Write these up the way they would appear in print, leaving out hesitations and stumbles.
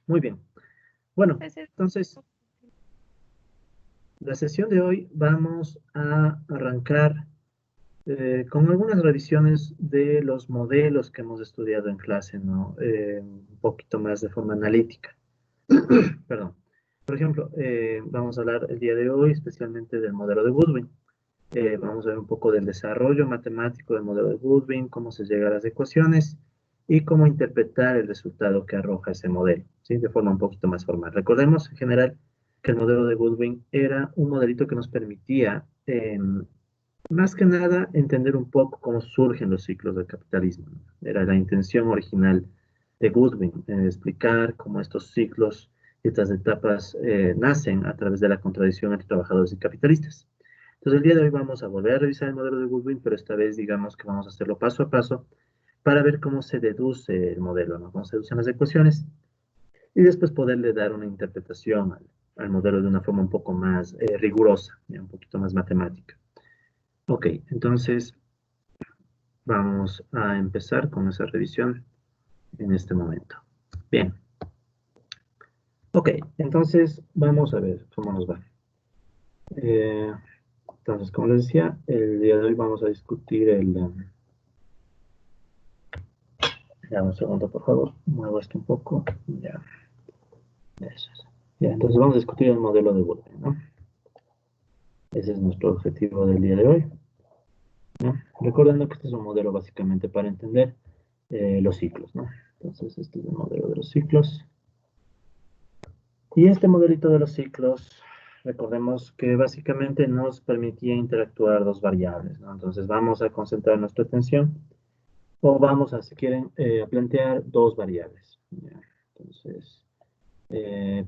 Muy bien. Bueno, Pues entonces, la sesión de hoy vamos a arrancar con algunas revisiones de los modelos que hemos estudiado en clase, ¿no? Un poquito más de forma analítica. Perdón. Por ejemplo, vamos a hablar el día de hoy especialmente del modelo de Goodwin. Vamos a ver un poco del desarrollo matemático del modelo de Goodwin, cómo se llega a las ecuaciones y cómo interpretar el resultado que arroja ese modelo, ¿sí? De forma un poquito más formal. Recordemos en general que el modelo de Goodwin era un modelito que nos permitía, más que nada, entender un poco cómo surgen los ciclos del capitalismo, ¿no? Era la intención original de Goodwin, explicar cómo estos ciclos y estas etapas nacen a través de la contradicción entre trabajadores y capitalistas. Entonces, el día de hoy vamos a volver a revisar el modelo de Goodwin, pero esta vez digamos que vamos a hacerlo paso a paso para ver cómo se deduce el modelo, ¿no? Cómo se deducen las ecuaciones y después poderle dar una interpretación al modelo de una forma un poco más rigurosa, un poquito más matemática. Ok, entonces vamos a empezar con esa revisión en este momento. Bien, ok, entonces vamos a ver cómo nos va. Eh, entonces, como les decía, el día de hoy vamos a discutir ya, un segundo, por favor. Muevo esto un poco. Ya, eso es. Ya, entonces vamos a discutir el modelo de Woodward, ¿no? Ese es nuestro objetivo del día de hoy, ¿no? Recordando que este es un modelo básicamente para entender los ciclos, ¿no? Entonces, este es el modelo de los ciclos. Y este modelito de los ciclos, recordemos que básicamente nos permitía interactuar dos variables, ¿no? Entonces, vamos a concentrar nuestra atención o vamos a, si quieren, a plantear dos variables. ¿Ya? Entonces,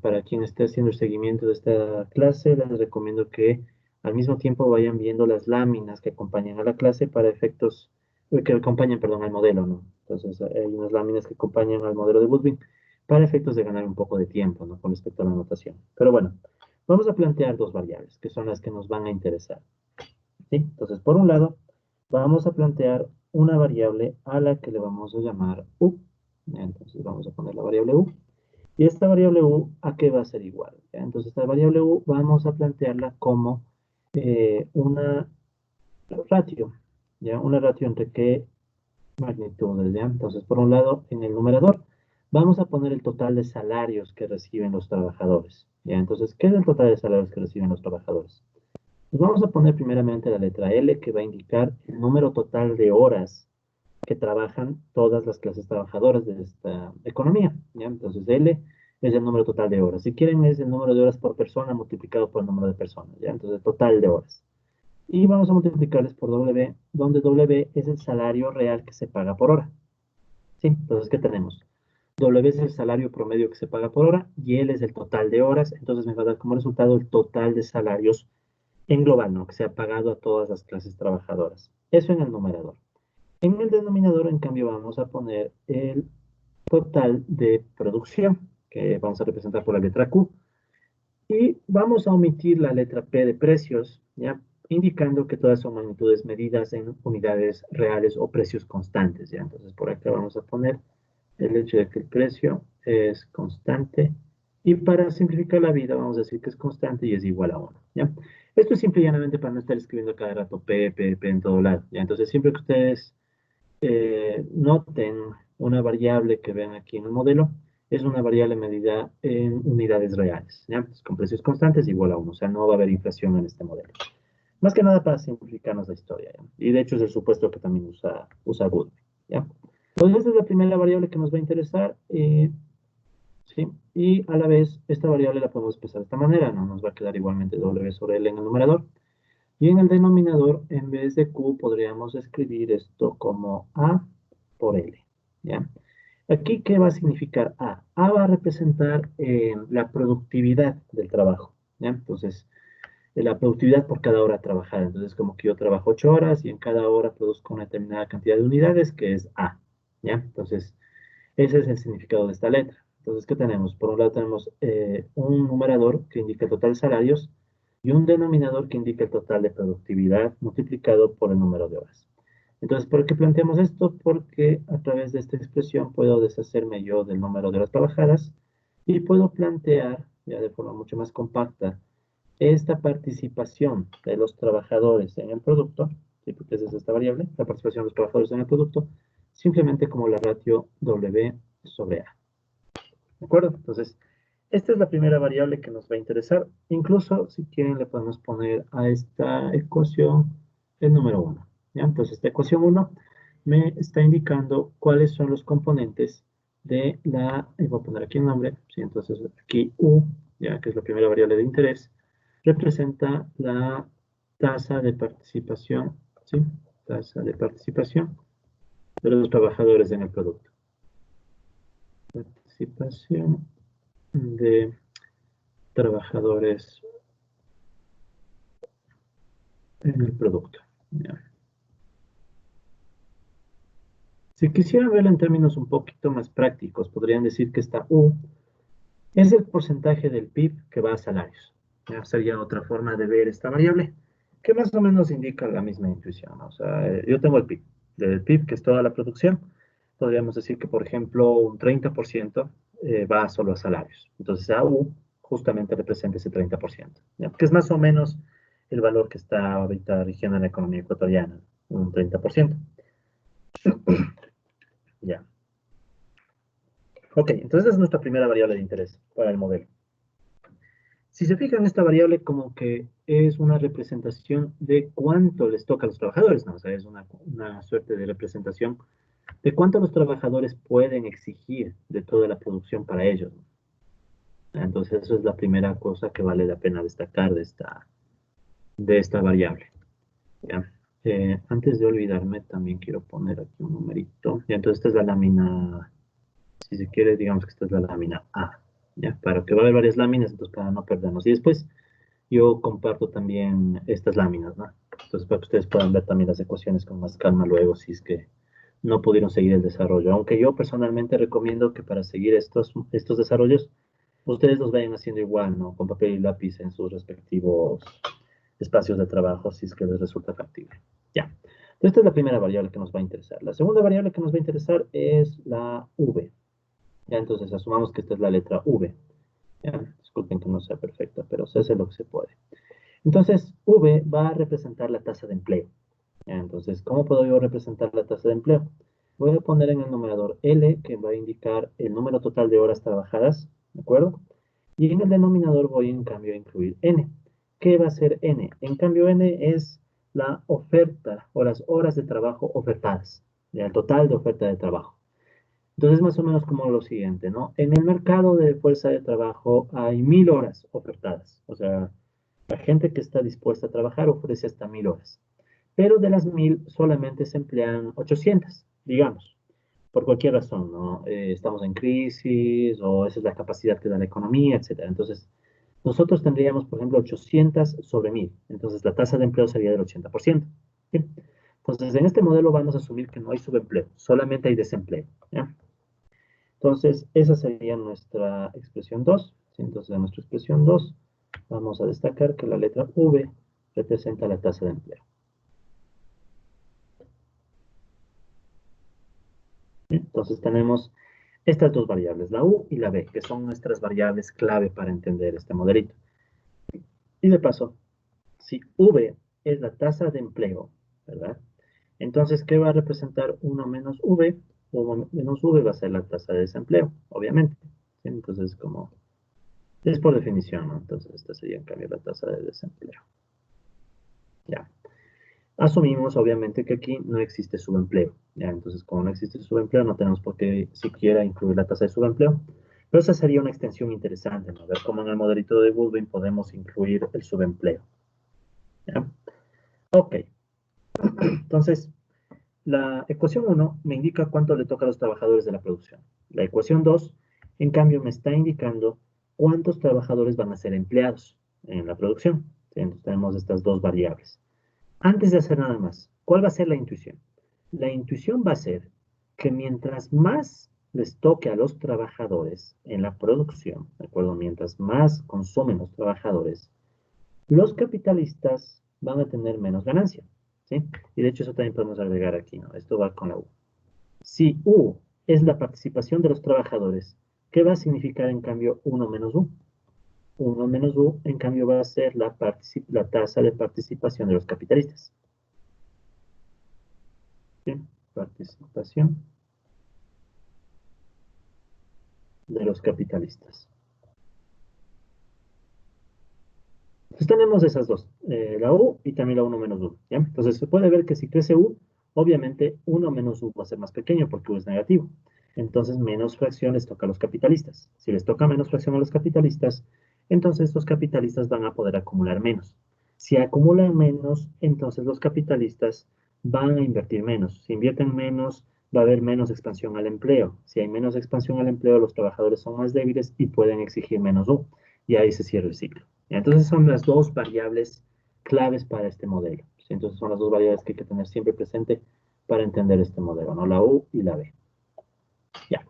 para quien esté haciendo el seguimiento de esta clase, les recomiendo que al mismo tiempo vayan viendo las láminas que acompañan a la clase para efectos, que acompañan, perdón, al modelo, ¿no? Entonces, hay unas láminas que acompañan al modelo de Woodwin para efectos de ganar un poco de tiempo, ¿no? Con respecto a la notación. Pero bueno, vamos a plantear dos variables, que son las que nos van a interesar, ¿sí? Entonces, por un lado, vamos a plantear una variable a la que le vamos a llamar U. Entonces, vamos a poner la variable U. Y esta variable u, ¿a qué va a ser igual? ¿Ya? Entonces, esta variable u vamos a plantearla como una ratio, ¿ya? Una ratio entre qué magnitudes, ¿ya? Entonces, por un lado, en el numerador, vamos a poner el total de salarios que reciben los trabajadores, ¿ya? Entonces, ¿qué es el total de salarios que reciben los trabajadores? Pues vamos a poner primeramente la letra L, que va a indicar el número total de horas que trabajan todas las clases trabajadoras de esta economía, ¿ya? Entonces, L es el número total de horas. Si quieren, es el número de horas por persona multiplicado por el número de personas, ¿ya? Entonces, total de horas. Y vamos a multiplicarles por W, donde W es el salario real que se paga por hora, ¿sí? Entonces, ¿qué tenemos? W es el salario promedio que se paga por hora y L es el total de horas. Entonces, me va a dar como resultado el total de salarios en global, ¿no? Que se ha pagado a todas las clases trabajadoras. Eso en el numerador. En el denominador, en cambio, vamos a poner el total de producción, que vamos a representar por la letra Q, y vamos a omitir la letra P de precios, ¿ya? Indicando que todas son magnitudes medidas en unidades reales o precios constantes, ¿ya? Entonces, por acá vamos a poner el hecho de que el precio es constante, y para simplificar la vida, vamos a decir que es constante y es igual a 1, ¿ya? Esto es simple y llanamente para no estar escribiendo cada rato P, P, P en todo lado, ¿ya? Entonces, siempre que ustedes noten una variable que ven aquí en el modelo, es una variable medida en unidades reales, ¿ya? Pues con precios constantes igual a 1, o sea, no va a haber inflación en este modelo. Más que nada para simplificarnos la historia, ¿ya? Y de hecho es el supuesto que también usa Goodwin, ¿ya? Entonces, esta es la primera variable que nos va a interesar, ¿sí? Y a la vez, esta variable la podemos expresar de esta manera, ¿no? Nos va a quedar igualmente W sobre L en el numerador. Y en el denominador, en vez de Q, podríamos escribir esto como A por L, ¿ya? Aquí, ¿qué va a significar A? A va a representar la productividad del trabajo, ¿ya? Entonces, la productividad por cada hora trabajada. Entonces, como que yo trabajo 8 horas y en cada hora produzco una determinada cantidad de unidades, que es A, ¿ya? Entonces, ese es el significado de esta letra. Entonces, ¿qué tenemos? Por un lado tenemos un numerador que indica el total de salarios y un denominador que indica el total de productividad multiplicado por el número de horas. Entonces, ¿por qué planteamos esto? Porque a través de esta expresión puedo deshacerme yo del número de horas trabajadas Y puedo plantear, ya de forma mucho más compacta, esta participación de los trabajadores en el producto, ¿sí? Porque esa es esta variable, la participación de los trabajadores en el producto, simplemente como la ratio W sobre A. ¿De acuerdo? Entonces, esta es la primera variable que nos va a interesar. Incluso, si quieren, le podemos poner a esta ecuación el número 1. ¿Ya? Entonces, esta ecuación 1 me está indicando cuáles son los componentes de la, y voy a poner aquí el nombre, ¿sí? Entonces aquí U, ya que es la primera variable de interés, representa la tasa de participación, ¿sí? Tasa de participación de los trabajadores en el producto. Participación de trabajadores en el producto. ¿Ya? Si quisieran verlo en términos un poquito más prácticos, podrían decir que esta U es el porcentaje del PIB que va a salarios. ¿Ya? Sería otra forma de ver esta variable, que más o menos indica la misma intuición, ¿no? O sea, yo tengo el PIB. Del PIB, que es toda la producción, podríamos decir que, por ejemplo, un 30% va solo a salarios. Entonces, a U justamente representa ese 30%, ¿ya? Que es más o menos el valor que está ahorita rigiendo en la economía ecuatoriana, un 30%. Ya. Ok, entonces esa es nuestra primera variable de interés para el modelo. Si se fijan, esta variable como que es una representación de cuánto les toca a los trabajadores, ¿no? O sea, es una suerte de representación de cuánto los trabajadores pueden exigir de toda la producción para ellos, ¿no? Entonces, eso es la primera cosa que vale la pena destacar de esta variable, ¿ya? Antes de olvidarme, también quiero poner aquí un numerito. Ya, entonces, esta es la lámina, si se quiere, digamos que esta es la lámina A, ¿ya? Para que va a haber varias láminas, entonces para no perdernos. Y después yo comparto también estas láminas, ¿no? Entonces, para que ustedes puedan ver también las ecuaciones con más calma luego, si es que no pudieron seguir el desarrollo. Aunque yo personalmente recomiendo que para seguir estos desarrollos, ustedes los vayan haciendo igual, ¿no? Con papel y lápiz en sus respectivos espacios de trabajo, si es que les resulta factible. Ya. Entonces, esta es la primera variable que nos va a interesar. La segunda variable que nos va a interesar es la V. Ya, entonces asumamos que esta es la letra V. Ya, disculpen que no sea perfecta, pero se hace lo que se puede. Entonces, V va a representar la tasa de empleo. Ya, entonces, ¿cómo puedo yo representar la tasa de empleo? Voy a poner en el numerador L, que va a indicar el número total de horas trabajadas, ¿de acuerdo? Y en el denominador voy en cambio a incluir N. ¿Qué va a ser N? En cambio, N es la oferta o las horas de trabajo ofertadas, ya, el total de oferta de trabajo. Entonces, más o menos como lo siguiente, ¿no? En el mercado de fuerza de trabajo hay 1000 horas ofertadas. O sea, la gente que está dispuesta a trabajar ofrece hasta 1000 horas. Pero de las 1000 solamente se emplean 800, digamos, por cualquier razón, ¿no? Estamos en crisis o esa es la capacidad que da la economía, etcétera. Entonces, nosotros tendríamos, por ejemplo, 800 sobre 1000. Entonces, la tasa de empleo sería del 80%. ¿Sí? Entonces, en este modelo vamos a asumir que no hay subempleo, solamente hay desempleo. ¿Ya? Entonces, esa sería nuestra expresión 2. ¿Sí? Entonces, en nuestra expresión 2 vamos a destacar que la letra V representa la tasa de empleo. ¿Sí? Entonces, tenemos estas dos variables, la U y la B, que son nuestras variables clave para entender este modelito. Y de paso, si V es la tasa de empleo, ¿verdad? Entonces, ¿qué va a representar 1 menos V? 1 menos V va a ser la tasa de desempleo, obviamente. ¿Sí? Entonces, como es por definición, ¿no? Entonces, esta sería en cambio la tasa de desempleo. Ya. Asumimos, obviamente, que aquí no existe subempleo. ¿Ya? Entonces, como no existe subempleo, no tenemos por qué siquiera incluir la tasa de subempleo. Pero esa sería una extensión interesante, ¿no? Ver cómo en el modelito de Goodwin podemos incluir el subempleo. ¿Ya? Ok. Entonces, la ecuación 1 me indica cuánto le toca a los trabajadores de la producción. La ecuación 2, en cambio, me está indicando cuántos trabajadores van a ser empleados en la producción. Entonces, tenemos estas dos variables. Antes de hacer nada más, ¿cuál va a ser la intuición? La intuición va a ser que mientras más les toque a los trabajadores en la producción, ¿de acuerdo? Mientras más consumen los trabajadores, los capitalistas van a tener menos ganancia, ¿sí? Y de hecho eso también podemos agregar aquí, ¿no? Esto va con la U. Si U es la participación de los trabajadores, ¿Qué va a significar en cambio 1 menos U? 1 menos U, en cambio, va a ser la tasa de participación de los capitalistas. ¿Sí? Participación de los capitalistas. Entonces tenemos esas dos, la U y también la 1 menos U. ¿Ya? Entonces se puede ver que si crece U, obviamente 1 menos U va a ser más pequeño porque U es negativo. Entonces menos fracción les toca a los capitalistas. Si les toca menos fracción a los capitalistas, entonces los capitalistas van a poder acumular menos. Si acumulan menos, entonces los capitalistas van a invertir menos. Si invierten menos, va a haber menos expansión al empleo. Si hay menos expansión al empleo, los trabajadores son más débiles y pueden exigir menos U. Y ahí se cierra el ciclo. Entonces son las dos variables claves para este modelo. ¿Sí? Entonces son las dos variables que hay que tener siempre presente para entender este modelo, ¿no? La U y la B. Ya.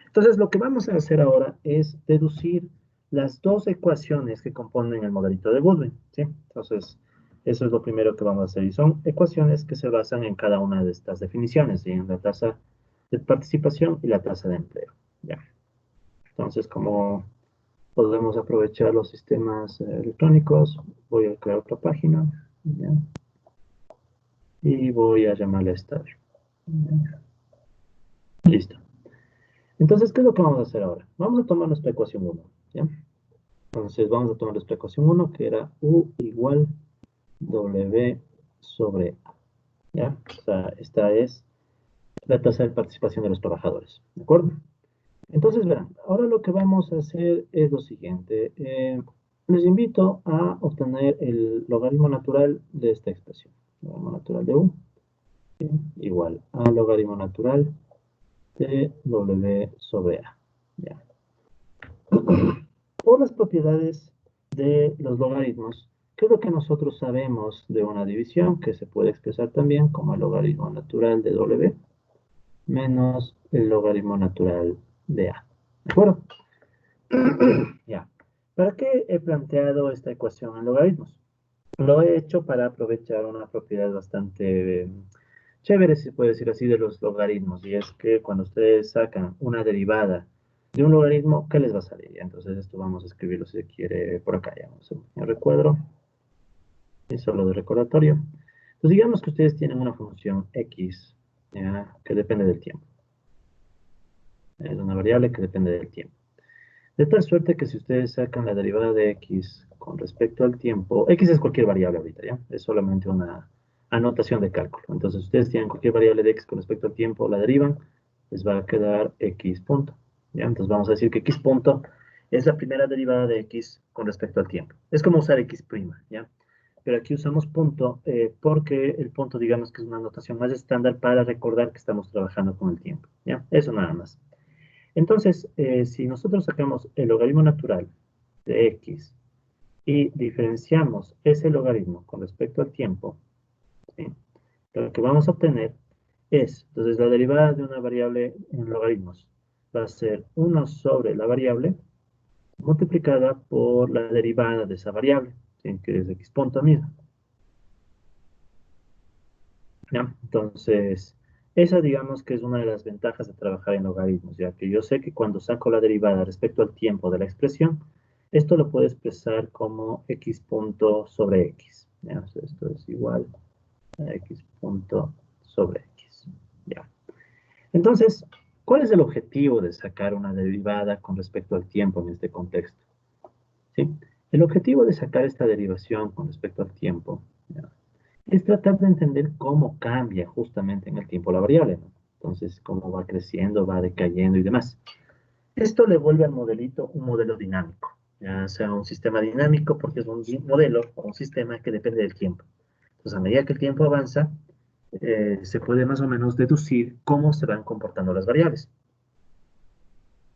Entonces lo que vamos a hacer ahora es deducir las dos ecuaciones que componen el modelito de Goodwin. ¿Sí? Entonces eso es lo primero que vamos a hacer. Y son ecuaciones que se basan en cada una de estas definiciones, ¿sí? En la tasa de participación y la tasa de empleo. Ya. Entonces, como podemos aprovechar los sistemas electrónicos, voy a crear otra página, ¿ya? Y voy a llamarle Star. ¿Ya? Listo. Entonces, ¿qué es lo que vamos a hacer ahora? Vamos a tomar nuestra ecuación 1, ¿ya? Entonces, vamos a tomar nuestra ecuación 1, que era U igual W sobre A, ¿ya? O sea, esta es la tasa de participación de los trabajadores, ¿de acuerdo? Entonces, verán, ahora lo que vamos a hacer es lo siguiente. Les invito a obtener el logaritmo natural de esta expresión. Logaritmo natural de U, ¿sí? Igual a logaritmo natural de W sobre A. ¿Ya? Por las propiedades de los logaritmos, ¿qué es lo que nosotros sabemos de una división? Que se puede expresar también como el logaritmo natural de W menos el logaritmo natural de A. ¿De acuerdo? Ya. ¿Para qué he planteado esta ecuación en logaritmos? Lo he hecho para aprovechar una propiedad bastante chévere, si se puede decir así, de los logaritmos. Y es que cuando ustedes sacan una derivada de un logaritmo, ¿qué les va a salir? Entonces esto vamos a escribirlo si se quiere por acá. Ya vamos a un recuadro. Y solo de recordatorio. Entonces digamos que ustedes tienen una función x, ¿ya? Que depende del tiempo. Es una variable que depende del tiempo. De tal suerte que si ustedes sacan la derivada de x con respecto al tiempo, x es cualquier variable ahorita, ¿ya? Es solamente una anotación de cálculo. Entonces, ustedes tienen cualquier variable de x con respecto al tiempo, la derivan, les va a quedar x punto, ¿ya? Entonces, vamos a decir que x punto es la primera derivada de x con respecto al tiempo. Es como usar x prima, ¿ya? Pero aquí usamos punto porque el punto, digamos que es una anotación más estándar para recordar que estamos trabajando con el tiempo, ¿ya? Eso nada más. Entonces, si nosotros sacamos el logaritmo natural de x y diferenciamos ese logaritmo con respecto al tiempo, ¿sí? Lo que vamos a obtener es, entonces la derivada de una variable en logaritmos va a ser 1 sobre la variable multiplicada por la derivada de esa variable, ¿sí? Que es x punto mismo. ¿Ya? Entonces, esa digamos que es una de las ventajas de trabajar en logaritmos, ya que yo sé que cuando saco la derivada respecto al tiempo de la expresión, esto lo puedo expresar como x punto sobre x. ¿Ya? O sea, esto es igual a x punto sobre x. ¿Ya? Entonces, ¿cuál es el objetivo de sacar una derivada con respecto al tiempo en este contexto? ¿Sí? El objetivo de sacar esta derivación con respecto al tiempo, ¿ya? Es tratar de entender cómo cambia justamente en el tiempo la variable, ¿no? Entonces, cómo va creciendo, va decayendo y demás. Esto le vuelve al modelito un modelo dinámico, ya sea un sistema dinámico porque es un modelo o un sistema que depende del tiempo. Entonces, a medida que el tiempo avanza, se puede más o menos deducir cómo se van comportando las variables.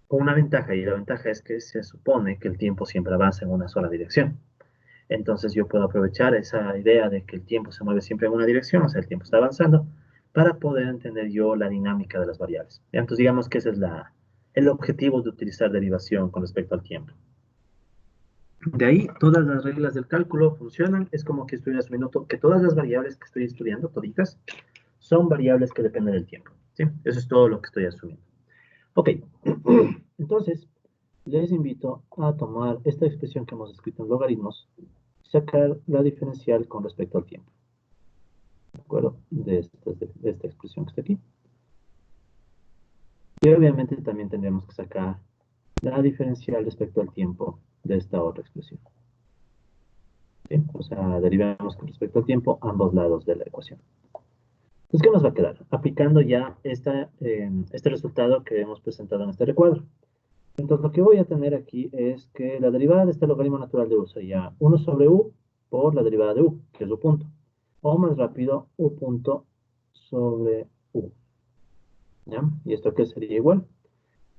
Con una ventaja, y la ventaja es que se supone que el tiempo siempre avanza en una sola dirección. Entonces yo puedo aprovechar esa idea de que el tiempo se mueve siempre en una dirección, o sea, el tiempo está avanzando, para poder entender yo la dinámica de las variables. Entonces digamos que ese es el objetivo de utilizar derivación con respecto al tiempo. De ahí, todas las reglas del cálculo funcionan. Es como que estoy asumiendo que todas las variables que estoy estudiando, toditas, son variables que dependen del tiempo. ¿Sí? Eso es todo lo que estoy asumiendo. Ok. Entonces, les invito a tomar esta expresión que hemos escrito en logaritmos, sacar la diferencial con respecto al tiempo. ¿De acuerdo? De esta expresión que está aquí. Y obviamente también tendremos que sacar la diferencial respecto al tiempo de esta otra expresión. ¿Sí? O sea, derivamos con respecto al tiempo ambos lados de la ecuación. Entonces, ¿qué nos va a quedar? Aplicando ya este resultado que hemos presentado en este recuadro. Entonces, lo que voy a tener aquí es que la derivada de este logaritmo natural de u sería 1 sobre u por la derivada de u, que es u punto. O más rápido, u punto sobre u. ¿Ya? ¿Y esto qué sería igual?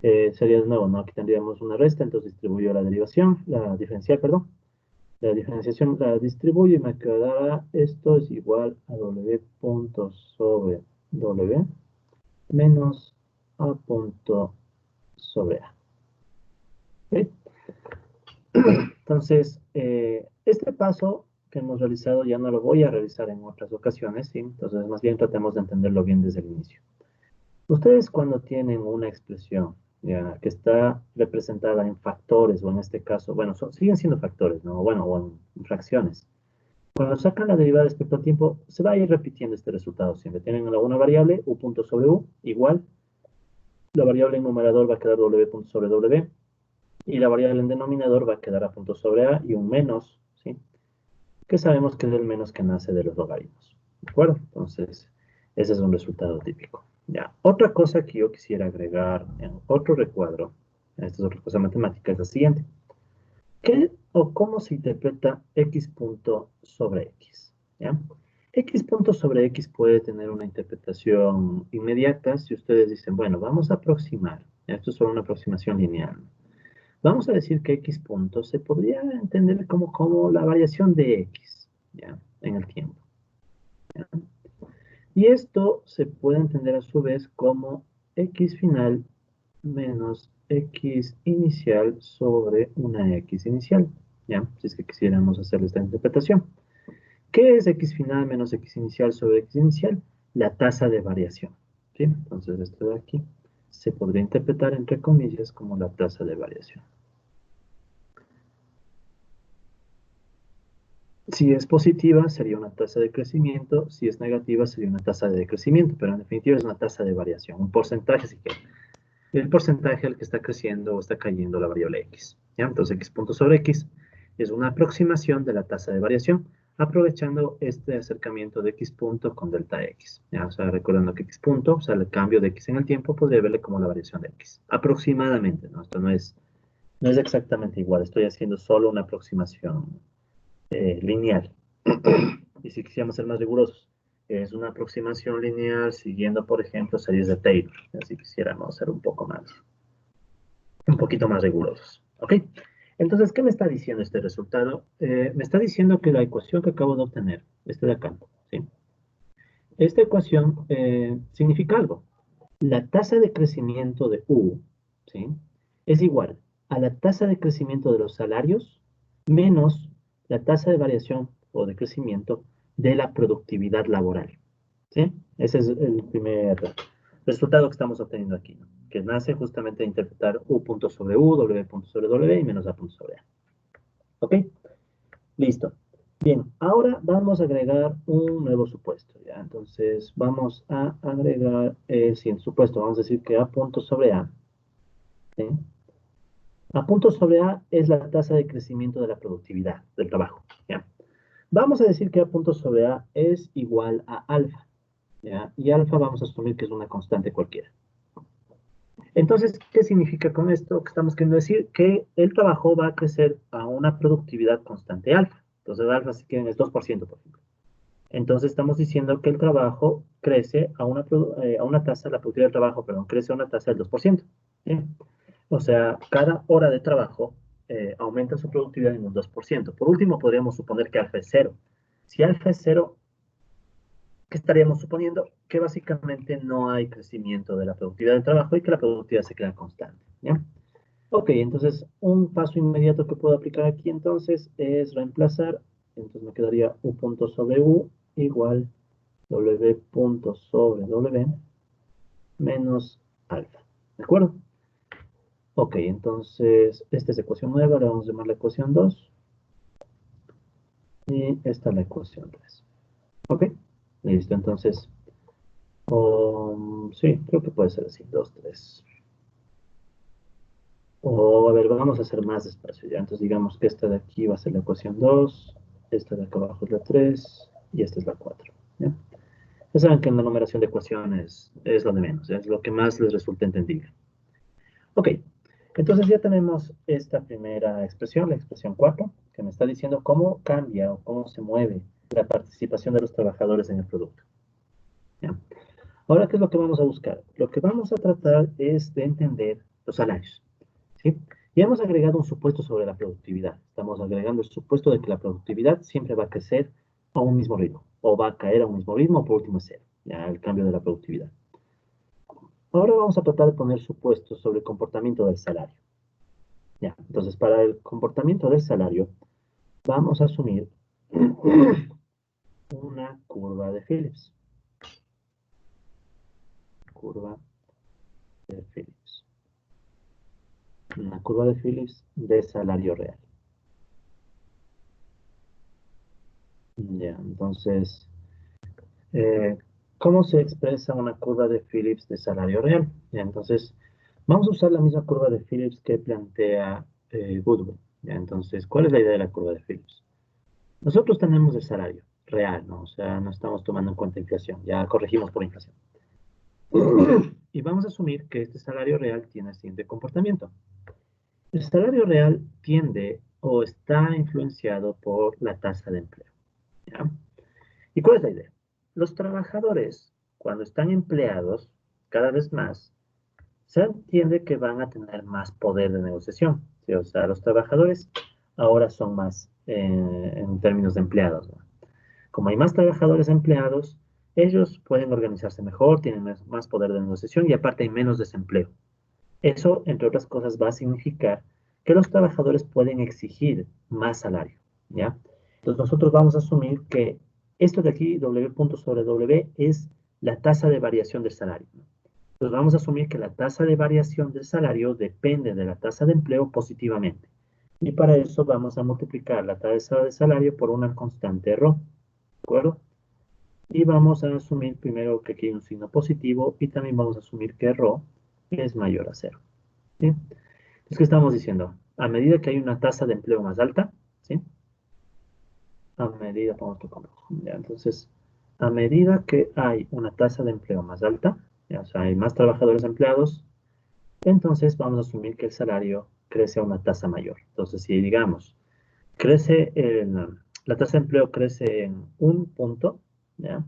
Sería de nuevo, ¿no? Aquí tendríamos una resta, entonces distribuyo la diferencial, perdón. La diferenciación la distribuyo y me quedará esto es igual a w punto sobre w menos a punto sobre a. ¿Ok? Entonces, este paso que hemos realizado ya no lo voy a realizar en otras ocasiones, ¿sí? Entonces, más bien tratemos de entenderlo bien desde el inicio. Ustedes cuando tienen una expresión ya, que está representada en factores, o en este caso, bueno, siguen siendo factores, ¿no? Bueno, o en fracciones. Cuando sacan la derivada respecto al tiempo, se va a ir repitiendo este resultado siempre. Tienen una variable, u punto sobre u, igual. La variable en numerador va a quedar w punto sobre w. Y la variable en denominador va a quedar a punto sobre a y un menos, ¿sí? Que sabemos que es el menos que nace de los logaritmos. ¿De acuerdo? Entonces, ese es un resultado típico. Ya, otra cosa que yo quisiera agregar en otro recuadro, esta es otra cosa matemática, es la siguiente. ¿Qué o cómo se interpreta x punto sobre x? ¿Ya? X punto sobre x puede tener una interpretación inmediata si ustedes dicen, bueno, vamos a aproximar. Esto es solo una aproximación lineal. Vamos a decir que x punto se podría entender como la variación de x, ¿ya? En el tiempo. ¿Ya? Y esto se puede entender a su vez como x final menos x inicial sobre una x inicial, ¿ya? Si es que quisiéramos hacer esta interpretación. ¿Qué es x final menos x inicial sobre x inicial? La tasa de variación, ¿sí? Entonces esto de aquí se podría interpretar entre comillas como la tasa de variación. Si es positiva, sería una tasa de crecimiento. Si es negativa, sería una tasa de decrecimiento. Pero en definitiva es una tasa de variación, un porcentaje, si quieren. El porcentaje al que está creciendo o está cayendo la variable x. ¿Ya? Entonces, x punto sobre x es una aproximación de la tasa de variación, aprovechando este acercamiento de x punto con delta x. ¿Ya? O sea, recordando que x punto, o sea, el cambio de x en el tiempo, podría verle como la variación de x. Aproximadamente, ¿no? Esto no es exactamente igual. Estoy haciendo solo una aproximación lineal. Y si quisiéramos ser más rigurosos, es una aproximación lineal siguiendo, por ejemplo, series de Taylor. Si quisiéramos ser un poquito más rigurosos. ¿Ok? Entonces, ¿qué me está diciendo este resultado? Me está diciendo que la ecuación que acabo de obtener, esta de acá, ¿sí? Esta ecuación significa algo. La tasa de crecimiento de U, ¿sí? Es igual a la tasa de crecimiento de los salarios menos la tasa de variación o de crecimiento de la productividad laboral, ¿sí? Ese es el primer resultado que estamos obteniendo aquí, ¿no? Que nace justamente de interpretar U punto sobre U, W punto sobre W y menos A punto sobre A. ¿Ok? Listo. Bien, ahora vamos a agregar un nuevo supuesto, ¿ya? Entonces, vamos a agregar el siguiente supuesto. Vamos a decir que A punto sobre A, ¿sí? A punto sobre A es la tasa de crecimiento de la productividad del trabajo, ¿ya? Vamos a decir que A punto sobre A es igual a alfa, ¿ya? Y alfa vamos a asumir que es una constante cualquiera. Entonces, ¿qué significa con esto? Que estamos queriendo decir que el trabajo va a crecer a una productividad constante alfa. Entonces, alfa, si quieren, es 2%, por ejemplo. Entonces estamos diciendo que el trabajo crece a una tasa, la productividad del trabajo, perdón, crece a una tasa del 2%. ¿Sí? O sea, cada hora de trabajo aumenta su productividad en un 2%. Por último, podríamos suponer que alfa es cero. Si alfa es cero, ¿qué estaríamos suponiendo? Que básicamente no hay crecimiento de la productividad del trabajo y que la productividad se queda constante. ¿Ya? Ok, entonces un paso inmediato que puedo aplicar aquí entonces es reemplazar. Entonces me quedaría u punto sobre u igual W punto sobre W menos alfa. ¿De acuerdo? Ok, entonces, esta es ecuación nueva, le vamos a llamar la ecuación 2. Y esta es la ecuación 3. Ok, listo, entonces, sí, creo que puede ser así, 2, 3. O, a ver, vamos a hacer más despacio ya. Entonces, digamos que esta de aquí va a ser la ecuación 2, esta de acá abajo es la 3, y esta es la 4. ¿Ya? Ya saben que en la numeración de ecuaciones es lo de menos, es lo que más les resulta entendible. Ok, entonces ya tenemos esta primera expresión, la expresión 4, que me está diciendo cómo cambia o cómo se mueve la participación de los trabajadores en el producto. ¿Ya? Ahora, ¿qué es lo que vamos a buscar? Lo que vamos a tratar es de entender los salarios. ¿Sí? Y hemos agregado un supuesto sobre la productividad. Estamos agregando el supuesto de que la productividad siempre va a crecer a un mismo ritmo, o va a caer a un mismo ritmo, o por último es cero, ya el cambio de la productividad. Ahora vamos a tratar de poner supuestos sobre el comportamiento del salario. Ya, entonces, para el comportamiento del salario, vamos a asumir una curva de Phillips. Curva de Phillips. Una curva de Phillips de salario real. Ya, entonces, eh, ¿cómo se expresa una curva de Phillips de salario real? Ya, entonces, vamos a usar la misma curva de Phillips que plantea Goodwin. Ya, entonces, ¿cuál es la idea de la curva de Phillips? Nosotros tenemos el salario real, ¿no? O sea, no estamos tomando en cuenta inflación, ya corregimos por inflación. Y vamos a asumir que este salario real tiene el siguiente comportamiento. El salario real tiende o está influenciado por la tasa de empleo. ¿Ya? ¿Y cuál es la idea? Los trabajadores, cuando están empleados, cada vez más, se entiende que van a tener más poder de negociación. ¿Sí? O sea, los trabajadores ahora son más en términos de empleados, ¿no? Como hay más trabajadores empleados, ellos pueden organizarse mejor, tienen más poder de negociación y aparte hay menos desempleo. Eso, entre otras cosas, va a significar que los trabajadores pueden exigir más salario, ¿ya? Entonces nosotros vamos a asumir que esto de aquí, W punto sobre W, es la tasa de variación del salario, ¿no? Entonces vamos a asumir que la tasa de variación del salario depende de la tasa de empleo positivamente. Y para eso vamos a multiplicar la tasa de salario por una constante ρ, ¿de acuerdo? Y vamos a asumir primero que aquí hay un signo positivo y también vamos a asumir que ρ es mayor a cero. ¿Sí? Entonces, ¿qué estamos diciendo? A medida que hay una tasa de empleo más alta, ¿sí? A medida, ya, entonces, a medida que hay una tasa de empleo más alta, ya, o sea, hay más trabajadores empleados, entonces vamos a asumir que el salario crece a una tasa mayor. Entonces, si digamos, la tasa de empleo crece en un punto, ¿ya?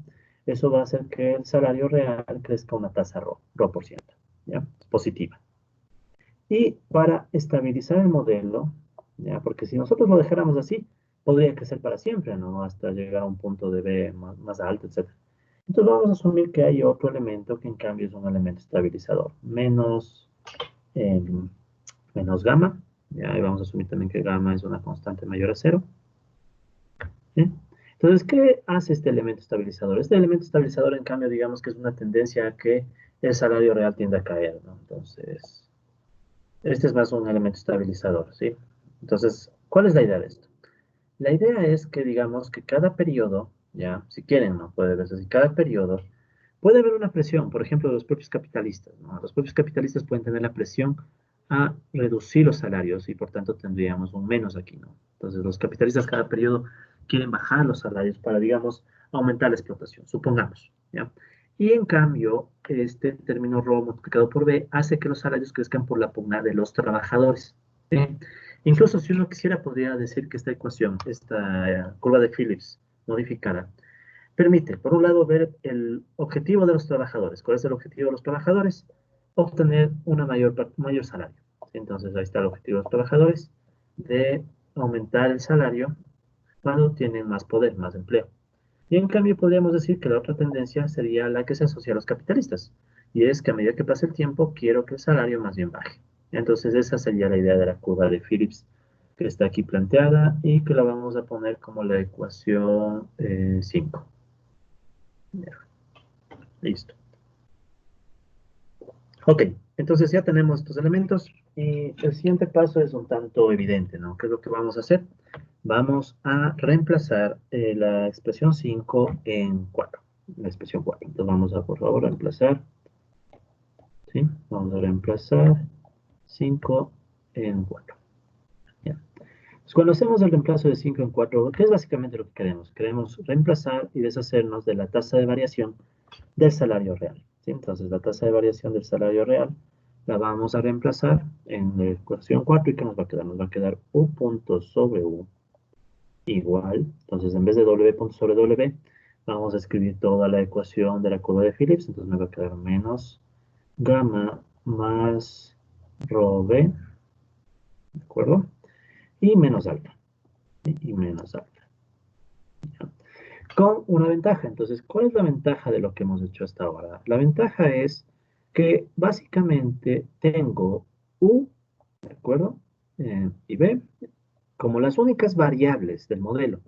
Eso va a hacer que el salario real crezca a una tasa ρ por ciento, ¿ya? Positiva. Y para estabilizar el modelo, ¿ya? Porque si nosotros lo dejáramos así, podría crecer para siempre, ¿no? Hasta llegar a un punto de B más alto, etc. Entonces vamos a asumir que hay otro elemento que en cambio es un elemento estabilizador, eh, menos gamma, ¿ya? Y vamos a asumir también que gamma es una constante mayor a cero, ¿sí? Entonces, ¿qué hace este elemento estabilizador? Este elemento estabilizador, en cambio, digamos que es una tendencia a que el salario real tiende a caer, ¿no? Entonces, este es más un elemento estabilizador, ¿sí? Entonces, ¿cuál es la idea de esto? La idea es que digamos que cada periodo, ya, si quieren, ¿no? Puede verse así, cada periodo puede haber una presión, por ejemplo, de los propios capitalistas, ¿no? Los propios capitalistas pueden tener la presión a reducir los salarios y por tanto tendríamos un menos aquí, ¿no? Entonces, los capitalistas cada periodo quieren bajar los salarios para, digamos, aumentar la explotación, supongamos, ¿ya? Y en cambio, este término ρ multiplicado por b hace que los salarios crezcan por la pugna de los trabajadores, ¿sí? Incluso si uno quisiera, podría decir que esta ecuación, esta curva de Phillips modificada, permite, por un lado, ver el objetivo de los trabajadores. ¿Cuál es el objetivo de los trabajadores? Obtener una mayor salario. Entonces, ahí está el objetivo de los trabajadores, de aumentar el salario cuando tienen más poder, más empleo. Y en cambio, podríamos decir que la otra tendencia sería la que se asocia a los capitalistas. Y es que a medida que pasa el tiempo, quiero que el salario más bien baje. Entonces, esa sería la idea de la curva de Phillips que está aquí planteada y que la vamos a poner como la ecuación 5. Listo. Ok, Entonces ya tenemos estos elementos y el siguiente paso es un tanto evidente, ¿no? ¿Qué es lo que vamos a hacer? Vamos a reemplazar la expresión 5 en 4, la expresión 4. Entonces vamos a, por favor, reemplazar, ¿sí? Vamos a reemplazar 5 en 4. ¿Ya? Pues cuando hacemos el reemplazo de 5 en 4, ¿qué es básicamente lo que queremos? Queremos reemplazar y deshacernos de la tasa de variación del salario real, ¿sí? Entonces, la tasa de variación del salario real la vamos a reemplazar en la ecuación 4 y ¿qué nos va a quedar? Nos va a quedar U punto sobre U igual, entonces en vez de W punto sobre W, vamos a escribir toda la ecuación de la curva de Phillips, entonces me va a quedar menos gamma más rho B, ¿de acuerdo? Y menos alfa, ¿sí? Y menos alfa. ¿Ya? Con una ventaja. Entonces, ¿cuál es la ventaja de lo que hemos hecho hasta ahora? La ventaja es que básicamente tengo U, ¿de acuerdo? Y B como las únicas variables del modelo,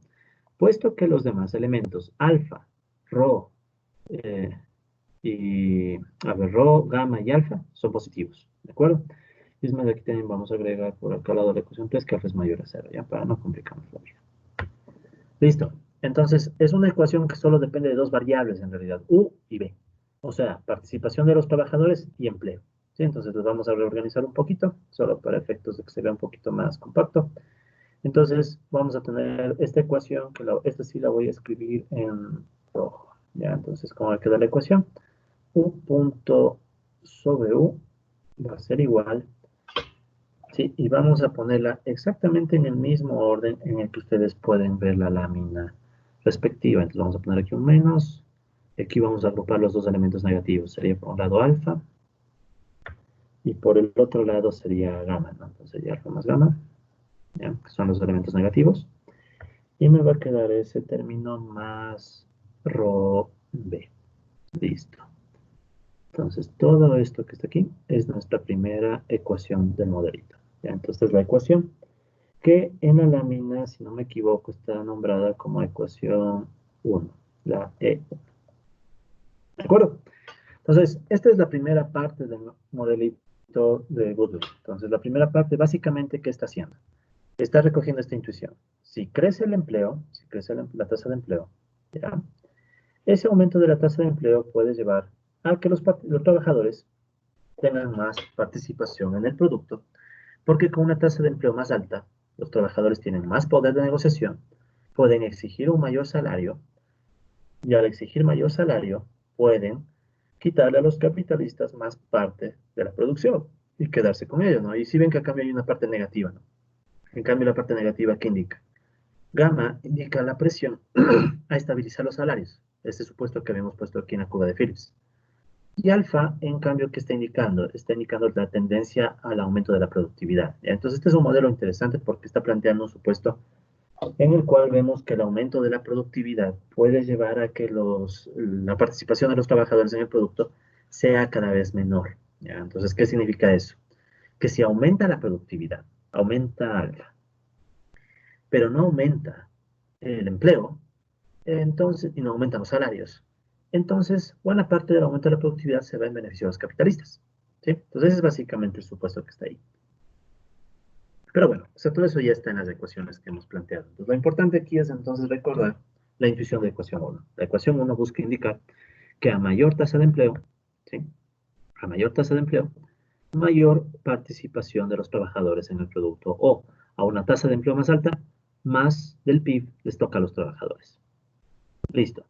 puesto que los demás elementos, alfa, rho, eh, rho, gamma y alfa, son positivos, ¿de acuerdo? Es más, aquí también vamos a agregar por acá al lado de la ecuación 3 que alfa es mayor a 0, ¿ya? Para no complicarnos la vida. Listo. Entonces, es una ecuación que solo depende de dos variables en realidad, U y B. O sea, participación de los trabajadores y empleo. ¿Sí? Entonces, los vamos a reorganizar un poquito, solo para efectos de que se vea un poquito más compacto. Entonces, vamos a tener esta ecuación, que esta sí la voy a escribir en rojo. ¿Ya? Entonces, ¿cómo va a quedar la ecuación? U punto sobre U va a ser igual. Sí, y vamos a ponerla exactamente en el mismo orden en el que ustedes pueden ver la lámina respectiva. Entonces vamos a poner aquí un menos. Y aquí vamos a agrupar los dos elementos negativos. Sería por un lado alfa. Y por el otro lado sería gamma, ¿no? Entonces sería alfa más gamma. ¿Ya? Que son los elementos negativos. Y me va a quedar ese término más rho b. Listo. Entonces todo esto que está aquí es nuestra primera ecuación del modelito. ¿Ya? Entonces la ecuación que en la lámina, si no me equivoco, está nombrada como ecuación 1, la E1. ¿De acuerdo? Entonces, esta es la primera parte del modelito de Goodwin. Entonces, la primera parte, básicamente, ¿qué está haciendo? Está recogiendo esta intuición. Si crece el empleo, si crece la tasa de empleo, ¿ya? Ese aumento de la tasa de empleo puede llevar a que los trabajadores tengan más participación en el producto, porque con una tasa de empleo más alta, los trabajadores tienen más poder de negociación, pueden exigir un mayor salario, y al exigir mayor salario, pueden quitarle a los capitalistas más parte de la producción y quedarse con ellos, ¿no? Y si ven que a cambio hay una parte negativa, ¿no? En cambio, la parte negativa, ¿qué indica? Gamma indica la presión a estabilizar los salarios, este supuesto que habíamos puesto aquí en la curva de Phillips. Y alfa, en cambio, ¿qué está indicando? Está indicando la tendencia al aumento de la productividad. Entonces, este es un modelo interesante porque está planteando un supuesto en el cual vemos que el aumento de la productividad puede llevar a que la participación de los trabajadores en el producto sea cada vez menor. ¿Ya? Entonces, ¿qué significa eso? Que si aumenta la productividad, aumenta alfa, pero no aumenta el empleo, entonces, y no aumentan los salarios, entonces buena parte del aumento de la productividad se va en beneficio de los capitalistas. ¿Sí? Entonces, ese es básicamente el supuesto que está ahí. Pero bueno, o sea, todo eso ya está en las ecuaciones que hemos planteado. Entonces, lo importante aquí es entonces recordar la intuición de ecuación 1. La ecuación 1 busca indicar que a mayor tasa de empleo, ¿sí? A mayor tasa de empleo, mayor participación de los trabajadores en el producto o a una tasa de empleo más alta, más del PIB les toca a los trabajadores. Listo.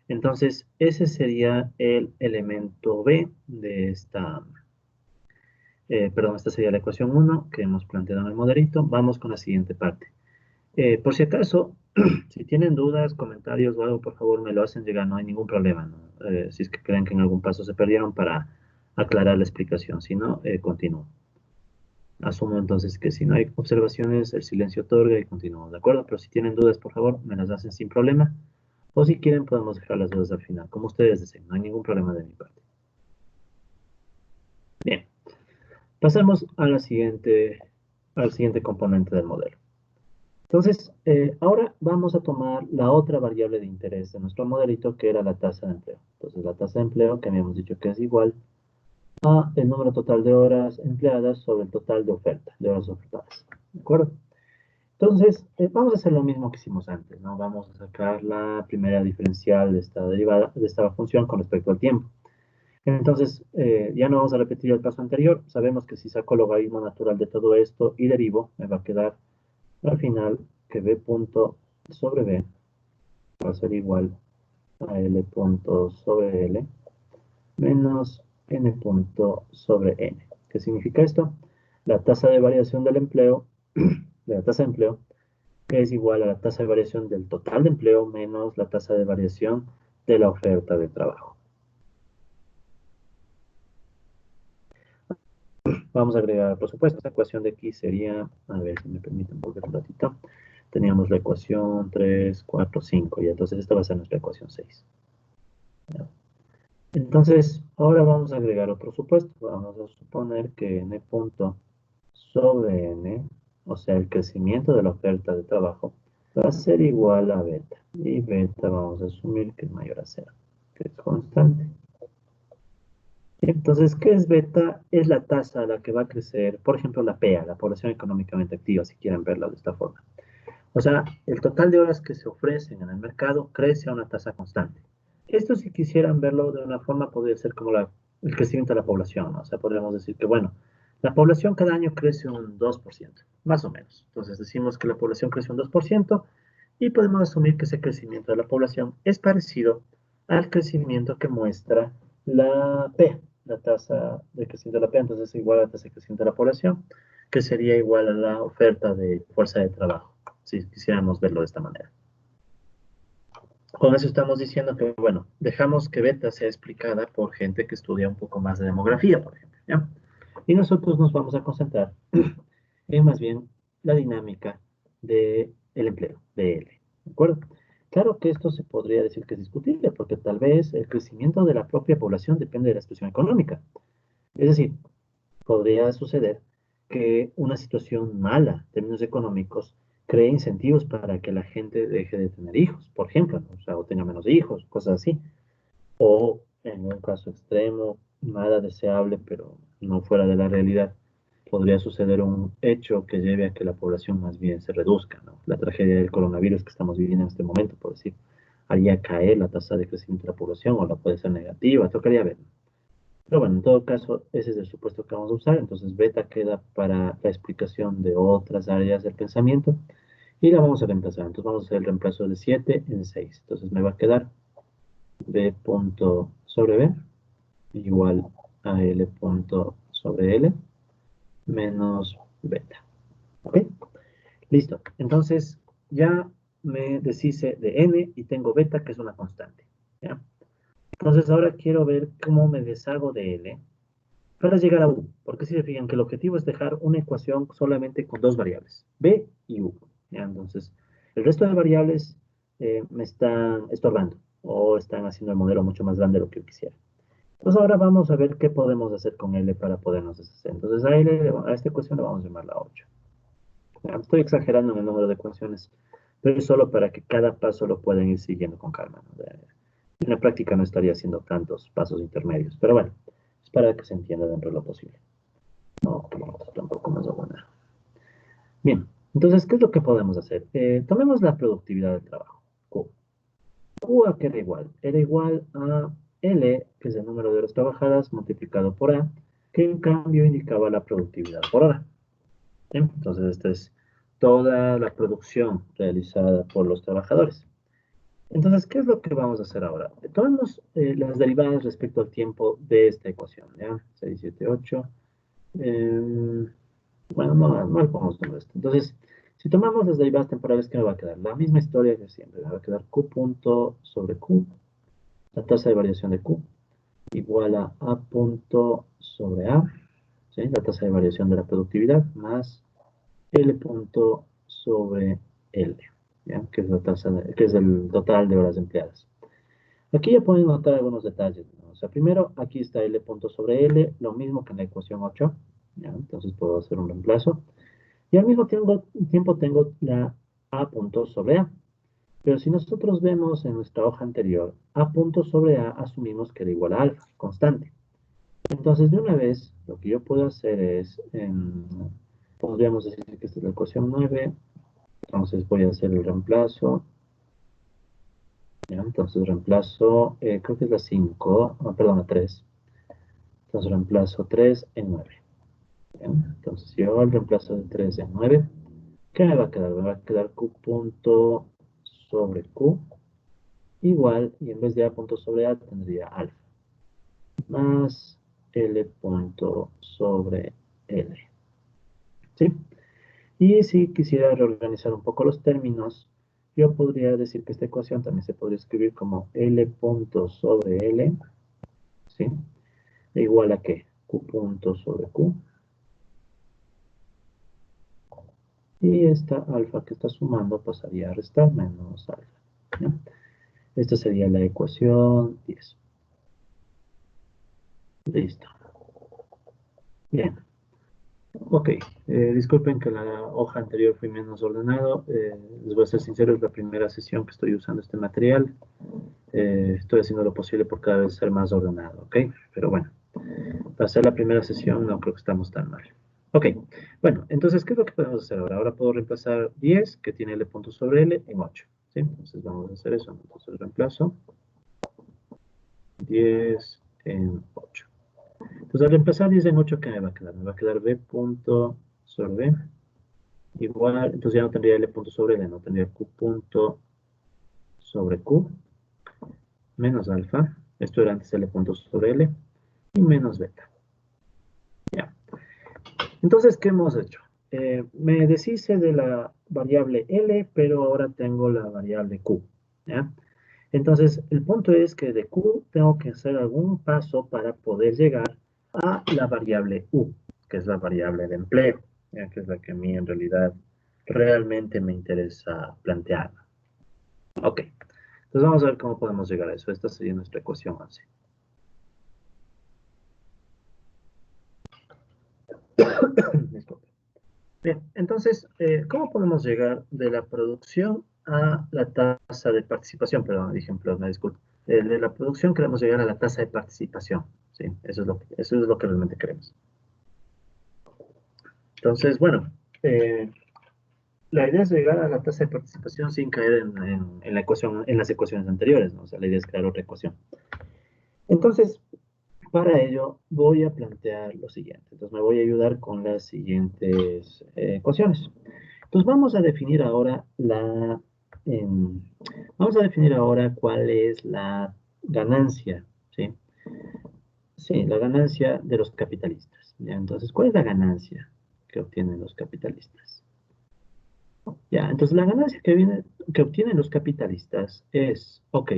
Entonces, ese sería el elemento B de esta sería la ecuación 1 que hemos planteado en el modelito. Vamos con la siguiente parte. Por si acaso, si tienen dudas, comentarios o algo, por favor me lo hacen llegar, no hay ningún problema, ¿no? Si es que creen que en algún paso se perdieron para aclarar la explicación, si no, continúo. Asumo entonces que si no hay observaciones, el silencio otorga y continúo, ¿de acuerdo? Pero si tienen dudas, por favor, me las hacen sin problema. O si quieren, podemos dejar las dudas al final, como ustedes deseen, no hay ningún problema de mi parte. Bien, pasemos a al siguiente componente del modelo. Entonces, ahora vamos a tomar la otra variable de interés de nuestro modelito, que era la tasa de empleo. Entonces, la tasa de empleo, que habíamos dicho que es igual a el número total de horas empleadas sobre el total de oferta, de horas ofertadas. ¿De acuerdo? Entonces, vamos a hacer lo mismo que hicimos antes, ¿no? Vamos a sacar la primera diferencial de esta derivada, de esta función con respecto al tiempo. Entonces, ya no vamos a repetir el paso anterior. Sabemos que si saco el logaritmo natural de todo esto y derivo, me va a quedar al final que b punto sobre b va a ser igual a L punto sobre L menos N punto sobre N. ¿Qué significa esto? La tasa de variación del empleo, de la tasa de empleo, es igual a la tasa de variación del total de empleo menos la tasa de variación de la oferta de trabajo. Vamos a agregar, por supuesto, esta ecuación de aquí sería, a ver si me permiten volver un ratito. Teníamos la ecuación 3, 4, 5, y entonces esta va a ser nuestra ecuación 6. Entonces, ahora vamos a agregar otro supuesto. Vamos a suponer que n punto sobre n, o sea, el crecimiento de la oferta de trabajo, va a ser igual a beta. Y beta vamos a asumir que es mayor a 0, que es constante. Entonces, ¿qué es beta? Es la tasa a la que va a crecer, por ejemplo, la PEA, la población económicamente activa, si quieren verla de esta forma. O sea, el total de horas que se ofrecen en el mercado crece a una tasa constante. Esto, si quisieran verlo de una forma, podría ser como el crecimiento de la población, ¿no? O sea, podríamos decir que, bueno, la población cada año crece un 2%, más o menos. Entonces, decimos que la población crece un 2% y podemos asumir que ese crecimiento de la población es parecido al crecimiento que muestra la P, la tasa de crecimiento de la P, entonces es igual a la tasa de crecimiento de la población, que sería igual a la oferta de fuerza de trabajo, si quisiéramos verlo de esta manera. Con eso estamos diciendo que, bueno, dejamos que beta sea explicada por gente que estudia un poco más de demografía, por ejemplo, ¿ya? Y nosotros nos vamos a concentrar en más bien la dinámica del empleo, de L, ¿de acuerdo? Claro que esto se podría decir que es discutible, porque tal vez el crecimiento de la propia población depende de la situación económica. Es decir, podría suceder que una situación mala en términos económicos cree incentivos para que la gente deje de tener hijos, por ejemplo, ¿no? O sea, o tenga menos hijos, cosas así. O en un caso extremo, nada deseable, pero no fuera de la realidad, podría suceder un hecho que lleve a que la población más bien se reduzca, ¿no? La tragedia del coronavirus que estamos viviendo en este momento, por decir, haría caer la tasa de crecimiento de la población o la puede ser negativa, tocaría ver. Pero bueno, en todo caso, ese es el supuesto que vamos a usar. Entonces, beta queda para la explicación de otras áreas del pensamiento y la vamos a reemplazar. Entonces, vamos a hacer el reemplazo de 7 en 6. Entonces, me va a quedar b punto sobre b igual a l punto sobre l menos beta. ¿Ok? Listo. Entonces, ya me deshice de n y tengo beta, que es una constante. ¿Ya? Entonces, ahora quiero ver cómo me deshago de l para llegar a U, porque si se fijan que el objetivo es dejar una ecuación solamente con dos variables, B y U. ¿Ya? Entonces, el resto de variables me están estorbando o están haciendo el modelo mucho más grande de lo que yo quisiera. Entonces, ahora vamos a ver qué podemos hacer con L para podernos deshacer. Entonces, a esta ecuación le vamos a llamar la 8. ¿Ya? Estoy exagerando en el número de ecuaciones, pero es solo para que cada paso lo puedan ir siguiendo con calma, ¿no? En la práctica no estaría haciendo tantos pasos intermedios, pero bueno, es para que se entienda dentro de lo posible. No, tampoco más buena. Bien, entonces, ¿qué es lo que podemos hacer? Tomemos la productividad del trabajo. Q. Q a qué era igual? Era igual a L, que es el número de horas trabajadas, multiplicado por A, que en cambio indicaba la productividad por hora. Bien, entonces, esta es toda la producción realizada por los trabajadores. Entonces, ¿qué es lo que vamos a hacer ahora? Tomemos las derivadas respecto al tiempo de esta ecuación, ¿ya? 6, 7, 8. Bueno, no le pongamos todo esto. Entonces, si tomamos las derivadas temporales, ¿qué me va a quedar? La misma historia que siempre. Me va a quedar Q punto sobre Q, la tasa de variación de Q, igual a punto sobre A, ¿sí? La tasa de variación de la productividad, más L punto sobre L, ¿ya? Que es la tasa que es el total de horas empleadas. Aquí ya pueden notar algunos detalles, ¿no? O sea, primero, aquí está L punto sobre L, lo mismo que en la ecuación 8, ¿ya? Entonces puedo hacer un reemplazo. Y al mismo tiempo tengo la A punto sobre A. Pero si nosotros vemos en nuestra hoja anterior, A punto sobre A asumimos que era igual a alfa, constante. Entonces, de una vez, lo que yo puedo hacer es, podríamos decir que esta es la ecuación 9. Entonces voy a hacer el reemplazo. ¿Ya? Entonces reemplazo, creo que es la 5, perdón, la 3. Entonces reemplazo 3 en 9. ¿Bien? Entonces si yo hago el reemplazo de 3 en 9, ¿qué me va a quedar? Me va a quedar Q punto sobre Q igual, y en vez de A punto sobre A tendría alfa, más L punto sobre L. ¿Sí? Y si quisiera reorganizar un poco los términos, yo podría decir que esta ecuación también se podría escribir como L punto sobre L, ¿sí? E igual a qué? Q punto sobre Q. Y esta alfa que está sumando pasaría a restar menos alfa. ¿Ya? Esta sería la ecuación 10. Listo. Bien. Ok. Disculpen que la hoja anterior fui menos ordenado. Les voy a ser sincero, es la primera sesión que estoy usando este material. Estoy haciendo lo posible por cada vez ser más ordenado, ¿ok? Pero bueno, para ser la primera sesión no creo que estamos tan mal. Ok, bueno, entonces, ¿qué es lo que podemos hacer ahora? Ahora puedo reemplazar 10, que tiene L punto sobre L, en 8, ¿sí? Entonces vamos a hacer eso. Entonces reemplazo 10 en 8. Entonces al reemplazar 10 en 8, ¿qué me va a quedar? Me va a quedar B punto sobre B igual, entonces ya no tendría L punto sobre L, no tendría Q punto sobre Q menos alfa, esto era antes L punto sobre L, y menos beta. Ya. Entonces, ¿qué hemos hecho? Me deshice de la variable L, pero ahora tengo la variable Q. ¿Ya? Entonces, el punto es que de Q tengo que hacer algún paso para poder llegar a la variable U, que es la variable de empleo, ¿ya? Que es la que a mí en realidad realmente me interesa plantear. Ok, entonces vamos a ver cómo podemos llegar a eso. Esta sería nuestra ecuación 11. Disculpe. Bien, entonces, ¿cómo podemos llegar de la producción a la tasa de participación? Perdón, ejemplo, me disculpo. De la producción queremos llegar a la tasa de participación, ¿sí? Eso es lo que realmente queremos. Entonces, bueno, la idea es llegar a la tasa de participación sin caer en la ecuación, en las ecuaciones anteriores, ¿no? O sea, la idea es crear otra ecuación. Entonces, para ello voy a plantear lo siguiente. Entonces, me voy a ayudar con las siguientes ecuaciones. Entonces vamos a definir ahora em, vamos a definir ahora cuál es la ganancia, ¿sí? Sí, la ganancia de los capitalistas. ¿Ya? Entonces, ¿cuál es la ganancia que obtienen los capitalistas? Ya, entonces la ganancia que obtienen los capitalistas es, ok,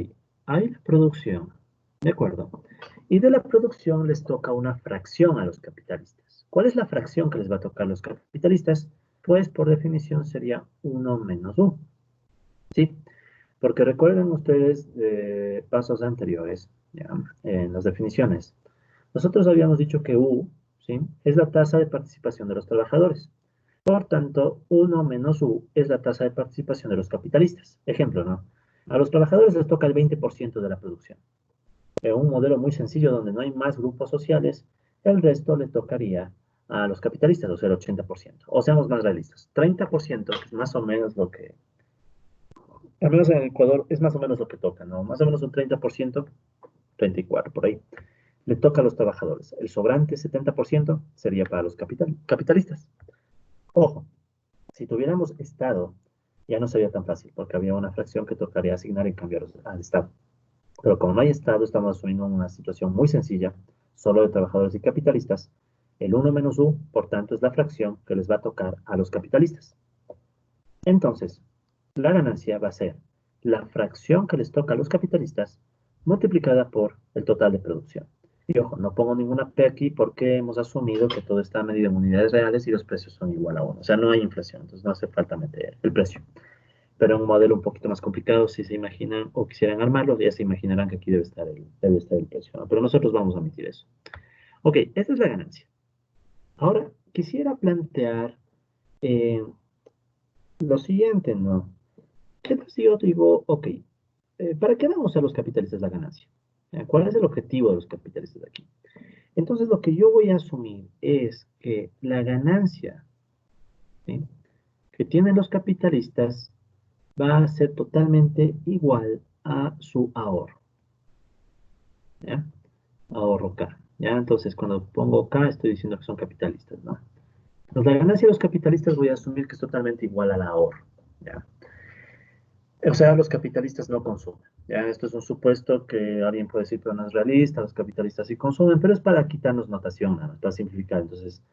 hay la producción, ¿de acuerdo? Y de la producción les toca una fracción a los capitalistas. ¿Cuál es la fracción que les va a tocar a los capitalistas? Pues por definición sería uno menos u, ¿sí? Porque recuerden ustedes de pasos anteriores, ¿ya? En las definiciones. Nosotros habíamos dicho que U, ¿sí? Es la tasa de participación de los trabajadores. Por tanto, uno menos U es la tasa de participación de los capitalistas. Ejemplo, ¿no? A los trabajadores les toca el 20% de la producción. En un modelo muy sencillo donde no hay más grupos sociales, el resto le tocaría a los capitalistas, o sea, el 80%. O seamos más realistas, 30%, que es más o menos lo que, al menos en el Ecuador, es más o menos lo que toca, ¿no? Más o menos un 30%, 34% por ahí, le toca a los trabajadores. El sobrante 70% sería para los capitalistas. Ojo, si tuviéramos Estado, ya no sería tan fácil, porque había una fracción que tocaría asignar en cambio al Estado. Pero como no hay Estado, estamos asumiendo una situación muy sencilla, solo de trabajadores y capitalistas. El uno menos U, por tanto, es la fracción que les va a tocar a los capitalistas. Entonces, la ganancia va a ser la fracción que les toca a los capitalistas multiplicada por el total de producción. Y ojo, no pongo ninguna P aquí porque hemos asumido que todo está medido en unidades reales y los precios son igual a 1. O sea, no hay inflación, entonces no hace falta meter el precio. Pero en un modelo un poquito más complicado, si se imaginan o quisieran armarlo, ya se imaginarán que aquí debe estar el precio, ¿no? Pero nosotros vamos a omitir eso. Ok, esta es la ganancia. Ahora, quisiera plantear eh, lo siguiente, ¿no? ¿Qué tal si yo digo, ok, ¿para qué damos a los capitalistas la ganancia? ¿Cuál es el objetivo de los capitalistas aquí? Entonces, lo que yo voy a asumir es que la ganancia, ¿sí?, que tienen los capitalistas va a ser totalmente igual a su ahorro, ¿ya? Ahorro K, ¿ya? Entonces, cuando pongo K, estoy diciendo que son capitalistas, ¿no? Entonces, la ganancia de los capitalistas voy a asumir que es totalmente igual al ahorro, ¿ya? O sea, los capitalistas no consumen. Ya, esto es un supuesto que alguien puede decir, pero no es realista, los capitalistas sí consumen, pero es para quitarnos notación, nada más, para simplificar. Entonces,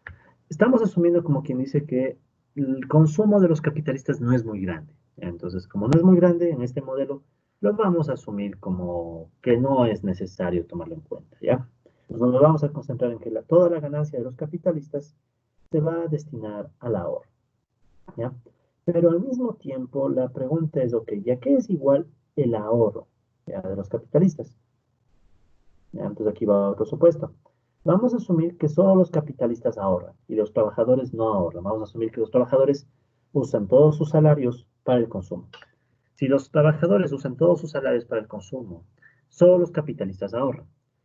estamos asumiendo como quien dice que el consumo de los capitalistas no es muy grande. ¿Ya? Entonces, como no es muy grande en este modelo, lo vamos a asumir como que no es necesario tomarlo en cuenta, ¿ya? Entonces, nos vamos a concentrar en que toda la ganancia de los capitalistas se va a destinar al ahorro, ¿ya? Pero al mismo tiempo, la pregunta es, ok, ¿ya qué es igual el ahorro, ¿ya?, de los capitalistas? ¿Ya? Entonces aquí va otro supuesto. Vamos a asumir que solo los capitalistas ahorran y los trabajadores no ahorran. Vamos a asumir que los trabajadores usan todos sus salarios para el consumo. Si los trabajadores usan todos sus salarios para el consumo, solo los capitalistas ahorran.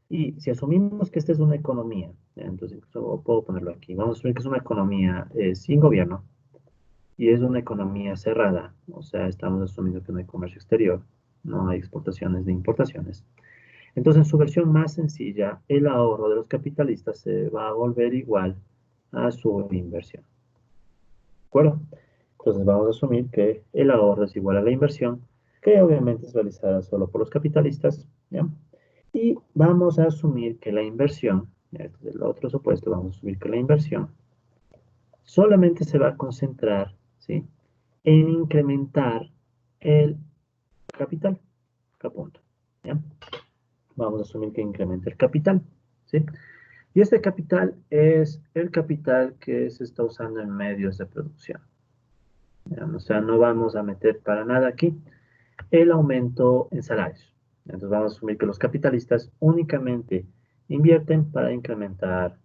Y si asumimos que esta es una economía, ¿ya?, entonces puedo ponerlo aquí, vamos a asumir que es una economía sin gobierno, y es una economía cerrada, o sea, estamos asumiendo que no hay comercio exterior, no hay exportaciones ni importaciones. Entonces, en su versión más sencilla, el ahorro de los capitalistas se va a volver igual a su inversión. ¿De acuerdo? Entonces, vamos a asumir que el ahorro es igual a la inversión, que obviamente es realizada solo por los capitalistas, ¿ya? Y vamos a asumir que la inversión, ¿ya?, este es el otro supuesto, vamos a asumir que la inversión solamente se va a concentrar, ¿sí?, en incrementar el capital. Punto. ¿Ya? Vamos a asumir que incrementa el capital, ¿sí? Y este capital es el capital que se está usando en medios de producción. ¿Ya? O sea, no vamos a meter para nada aquí el aumento en salarios. Entonces vamos a asumir que los capitalistas únicamente invierten para incrementar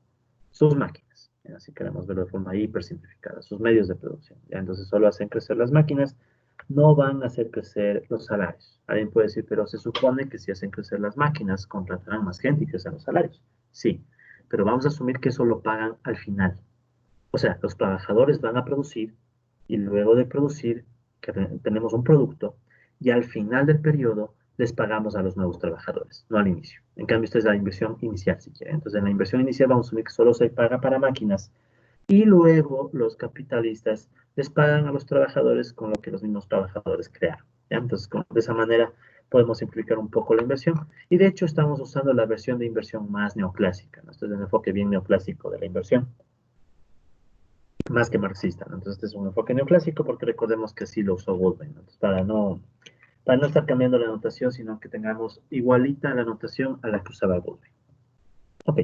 sus máquinas. ¿Ya? Si queremos verlo de forma hiper simplificada, sus medios de producción. ¿Ya? Entonces solo hacen crecer las máquinas, no van a hacer crecer los salarios. Alguien puede decir, pero se supone que si hacen crecer las máquinas, contratarán más gente y crecen los salarios. Sí, pero vamos a asumir que eso lo pagan al final. O sea, los trabajadores van a producir y luego de producir, que tenemos un producto, y al final del periodo les pagamos a los nuevos trabajadores, no al inicio. En cambio, esta es la inversión inicial, si quieren. Entonces, en la inversión inicial vamos a asumir que solo se paga para máquinas y luego los capitalistas les pagan a los trabajadores con lo que los mismos trabajadores crearon. ¿Ya? Entonces, de esa manera podemos simplificar un poco la inversión. Y de hecho, estamos usando la versión de inversión más neoclásica, ¿no? Este es el enfoque bien neoclásico de la inversión, más que marxista, ¿no? Entonces, este es un enfoque neoclásico porque recordemos que sí lo usó Goldman, ¿no? Entonces, para no estar cambiando la notación, sino que tengamos igualita la notación a la que usaba Goldman. Ok,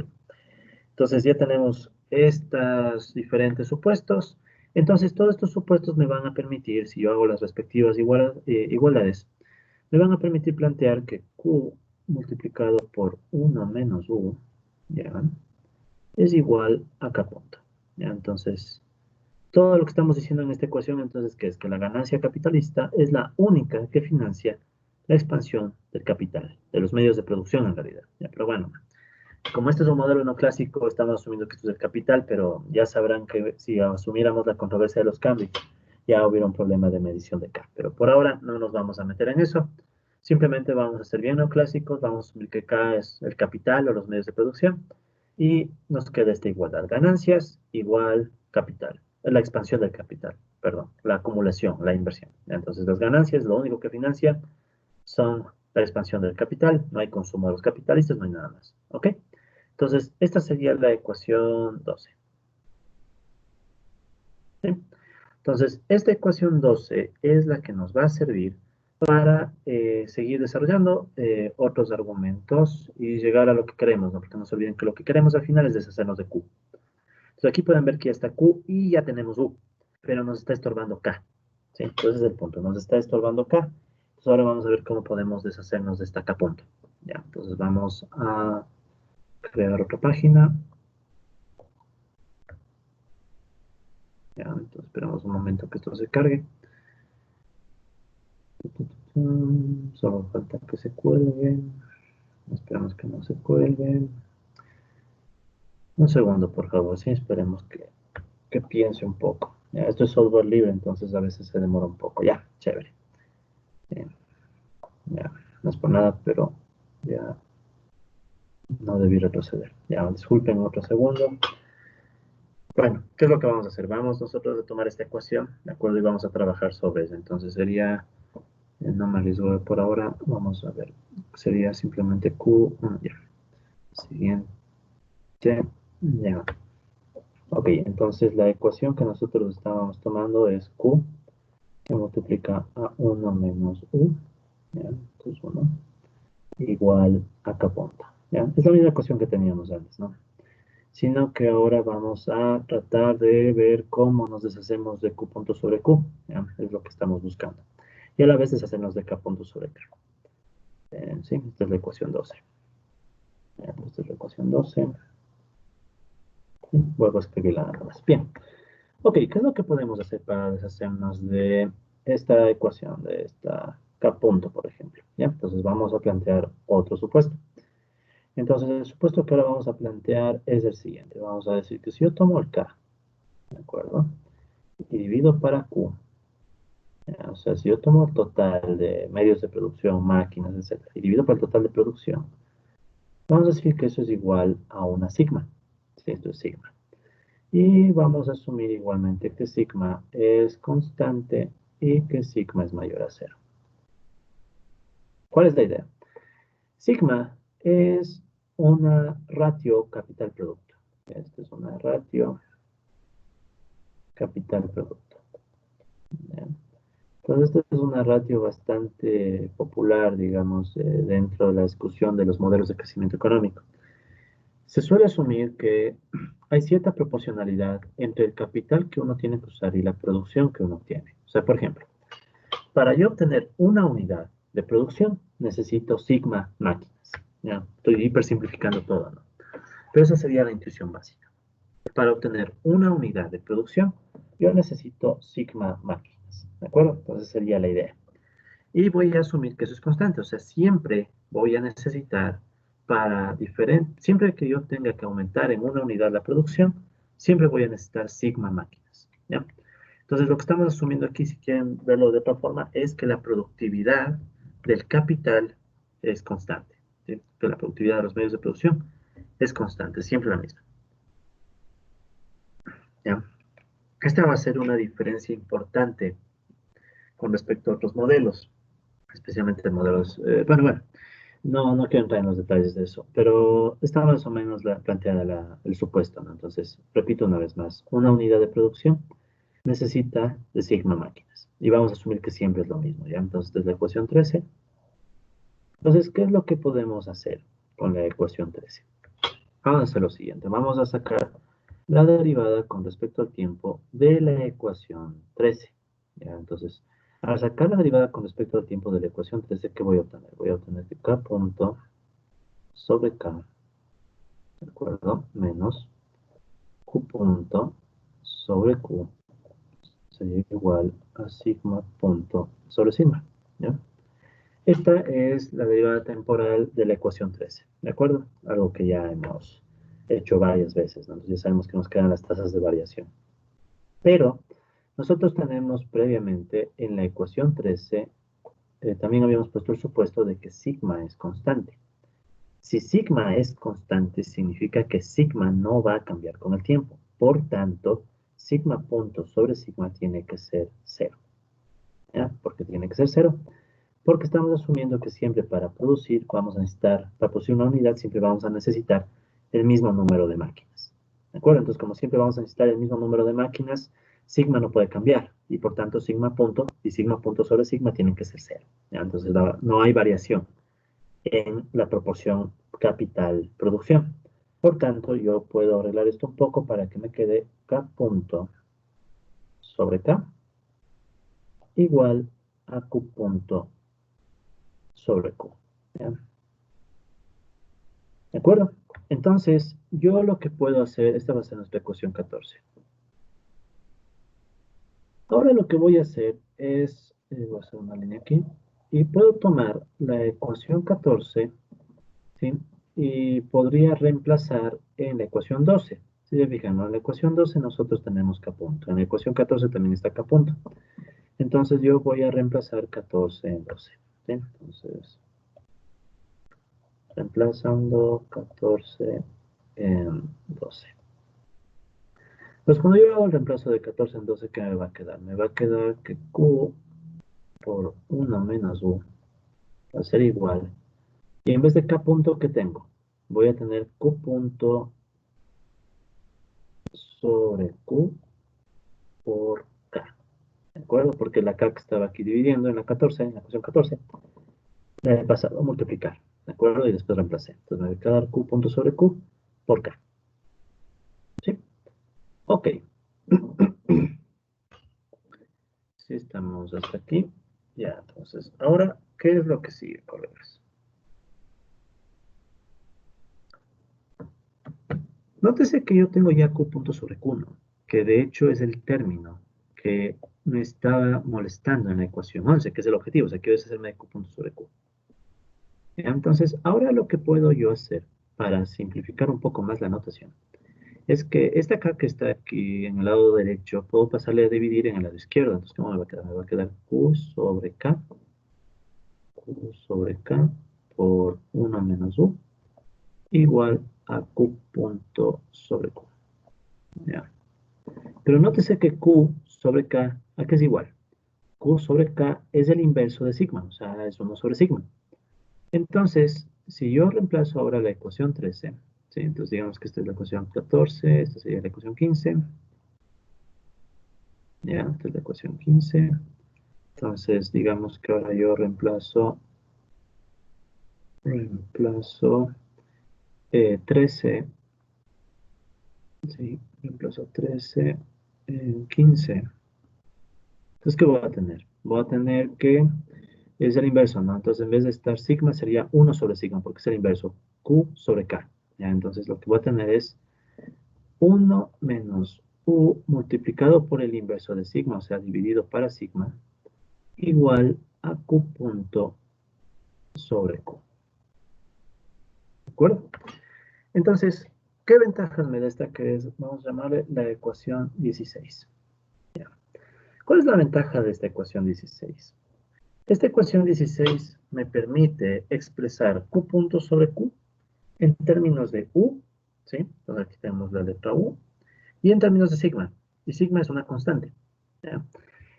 entonces ya tenemos estos diferentes supuestos. Entonces, todos estos supuestos me van a permitir, si yo hago las respectivas igualdades, me van a permitir plantear que Q multiplicado por 1 menos U, ¿ya?, es igual a K punto. ¿Ya? Entonces, todo lo que estamos diciendo en esta ecuación, entonces, ¿qué es? Que la ganancia capitalista es la única que financia la expansión del capital, de los medios de producción en realidad. ¿Ya? Pero bueno, como este es un modelo no clásico, estamos asumiendo que esto es el capital, pero ya sabrán que si asumiéramos la controversia de los cambios, ya hubiera un problema de medición de K. Pero por ahora no nos vamos a meter en eso. Simplemente vamos a ser bien neoclásicos, vamos a asumir que K es el capital o los medios de producción, y nos queda esta igualdad. Ganancias igual capital. La expansión del capital, perdón, la acumulación, la inversión. Entonces las ganancias, lo único que financia son la expansión del capital, no hay consumo de los capitalistas, no hay nada más. ¿Ok? Entonces, esta sería la ecuación 12. ¿Sí? Entonces, esta ecuación 12 es la que nos va a servir para seguir desarrollando otros argumentos y llegar a lo que queremos, ¿no? Porque no se olviden que lo que queremos al final es deshacernos de Q. Entonces, aquí pueden ver que ya está Q y ya tenemos U, pero nos está estorbando K. ¿Sí? Entonces, ese es el punto, nos está estorbando K. Entonces, ahora vamos a ver cómo podemos deshacernos de esta K punto. Ya, entonces vamos a crear otra página. Ya, entonces esperamos un momento que esto se cargue. Solo falta que se cuelgue. Esperemos que no se cuelgue. Un segundo, por favor, sí, esperemos que piense un poco. Ya, esto es software libre, entonces a veces se demora un poco. Ya, chévere. Bien, ya, no es por nada, pero ya no debí retroceder. Ya, disculpen otro segundo. Bueno, ¿qué es lo que vamos a hacer? Vamos nosotros a tomar esta ecuación, ¿de acuerdo? Y vamos a trabajar sobre eso. Entonces sería, no me arriesgo por ahora, vamos a ver. Sería simplemente Q, ya. Siguiente, ya. Ok, entonces la ecuación que nosotros estábamos tomando es Q, que multiplica a 1 menos U, ¿ya? Entonces 1 igual a K punto, ¿ya? Es la misma ecuación que teníamos antes, ¿no? Sino que ahora vamos a tratar de ver cómo nos deshacemos de Q punto sobre Q, ¿ya? Es lo que estamos buscando. Y a la vez deshacernos de K punto sobre K. Sí, esta es la ecuación 12. Esta es la ecuación 12. Sí, vuelvo a escribirla nada más. Bien. Ok, ¿qué es lo que podemos hacer para deshacernos de esta ecuación, de esta K punto, por ejemplo? ¿Ya? Entonces vamos a plantear otro supuesto. Entonces el supuesto que ahora vamos a plantear es el siguiente. Vamos a decir que si yo tomo el K, ¿de acuerdo? Y divido para Q. ¿Ya? O sea, si yo tomo el total de medios de producción, máquinas, etc., y divido por el total de producción, vamos a decir que eso es igual a una sigma. Sí, esto es sigma. Y vamos a asumir igualmente que sigma es constante y que sigma es mayor a cero. ¿Cuál es la idea? Sigma es una ratio capital-producto. Esta es una ratio capital-producto. Entonces, esta es una ratio bastante popular, digamos, dentro de la discusión de los modelos de crecimiento económico. Se suele asumir que hay cierta proporcionalidad entre el capital que uno tiene que usar y la producción que uno tiene. O sea, por ejemplo, para yo obtener una unidad de producción, necesito sigma máquinas. ¿Ya? Estoy hipersimplificando todo, ¿no? Pero esa sería la intuición básica. Para obtener una unidad de producción, yo necesito sigma máquinas. ¿De acuerdo? Entonces sería la idea. Y voy a asumir que eso es constante. O sea, siempre voy a necesitar siempre que yo tenga que aumentar en una unidad la producción, siempre voy a necesitar sigma máquinas. ¿Ya? Entonces, lo que estamos asumiendo aquí, si quieren verlo de otra forma, es que la productividad del capital es constante. ¿Sí? Que la productividad de los medios de producción es constante, siempre la misma. ¿Ya? Esta va a ser una diferencia importante con respecto a otros modelos, especialmente modelos, bueno, no quiero entrar en los detalles de eso, pero está más o menos planteada el supuesto, ¿no? Entonces, repito una vez más, una unidad de producción necesita de sigma máquinas. Y vamos a asumir que siempre es lo mismo, ¿ya? Entonces, desde la ecuación 13. Entonces, ¿qué es lo que podemos hacer con la ecuación 13? Vamos a hacer lo siguiente. Vamos a sacar la derivada con respecto al tiempo de la ecuación 13. ¿Ya? Entonces, al sacar la derivada con respecto al tiempo de la ecuación 13, ¿qué voy a obtener? Voy a obtener que K punto sobre K, ¿de acuerdo? Menos Q punto sobre Q sería igual a sigma punto sobre sigma, ¿ya? Esta es la derivada temporal de la ecuación 13, ¿de acuerdo? Algo que ya hemos hecho varias veces, ¿no? Entonces ya sabemos que nos quedan las tasas de variación. Pero nosotros tenemos previamente en la ecuación 13, también habíamos puesto el supuesto de que sigma es constante. Si sigma es constante, significa que sigma no va a cambiar con el tiempo. Por tanto, sigma punto sobre sigma tiene que ser cero. ¿Ya? ¿Por qué tiene que ser cero? Porque estamos asumiendo que siempre para producir vamos a necesitar, para producir una unidad, siempre vamos a necesitar el mismo número de máquinas. ¿De acuerdo? Entonces, como siempre vamos a necesitar el mismo número de máquinas, sigma no puede cambiar. Y por tanto, sigma punto y sigma punto sobre sigma tienen que ser cero. ¿Ya? Entonces, no hay variación en la proporción capital-producción. Por tanto, yo puedo arreglar esto un poco para que me quede K punto sobre K igual a Q punto sobre Q. ¿Ya? ¿De acuerdo? Entonces, yo lo que puedo hacer, esta va a ser nuestra ecuación 14. Ahora lo que voy a hacer es, voy a hacer una línea aquí, y puedo tomar la ecuación 14, ¿sí? Y podría reemplazar en la ecuación 12. Si se fijan, ¿no? En la ecuación 12 nosotros tenemos K punto. En la ecuación 14 también está K punto. Entonces yo voy a reemplazar 14 en 12. ¿Sí? Entonces, reemplazando 14 en 12. Pues cuando yo hago el reemplazo de 14 en 12, ¿qué me va a quedar? Me va a quedar que Q por 1 menos U va a ser igual. Y en vez de K punto, ¿qué tengo? Voy a tener Q punto sobre Q por K. ¿De acuerdo? Porque la K que estaba aquí dividiendo en la 14, en la ecuación 14, la he pasado a multiplicar. ¿De acuerdo? Y después reemplacé. Entonces me va a quedar Q punto sobre Q por K. ¿Sí? Ok. Si estamos hasta aquí. Ya, entonces, ahora, ¿qué es lo que sigue, colegas? Nótese que yo tengo ya Q punto sobre Q, ¿no? Que de hecho es el término que me estaba molestando en la ecuación 11, que es el objetivo, o sea, quiero deshacerme de Q punto sobre Q. ¿Ya? Entonces, ahora lo que puedo yo hacer para simplificar un poco más la notación es que esta K que está aquí en el lado derecho, puedo pasarle a dividir en el lado izquierdo. Entonces, ¿cómo me va a quedar? Me va a quedar Q sobre K por 1 menos U igual a Q punto sobre Q. ¿Ya? Pero nótese que Q sobre K, ¿a qué es igual? Q sobre K es el inverso de sigma, o sea, es 1 sobre sigma. Entonces, si yo reemplazo ahora la ecuación 13, ¿sí? Entonces digamos que esta es la ecuación 14, esta sería la ecuación 15, ¿ya? Esta es la ecuación 15. Entonces, digamos que ahora yo reemplazo 13, ¿sí? Reemplazo 13 en 15. Entonces, ¿qué voy a tener? Voy a tener que es el inverso, ¿no? Entonces, en vez de estar sigma, sería 1 sobre sigma, porque es el inverso, Q sobre K. ¿Ya? Entonces, lo que voy a tener es 1 menos U multiplicado por el inverso de sigma, o sea, dividido para sigma, igual a Q punto sobre Q. ¿De acuerdo? Entonces, ¿qué ventajas me da esta que es, vamos a llamarle la ecuación 16? ¿Ya? ¿Cuál es la ventaja de esta ecuación 16? Esta ecuación 16 me permite expresar Q punto sobre Q en términos de U, ¿sí? Entonces aquí tenemos la letra U, y en términos de sigma, y sigma es una constante, ¿ya?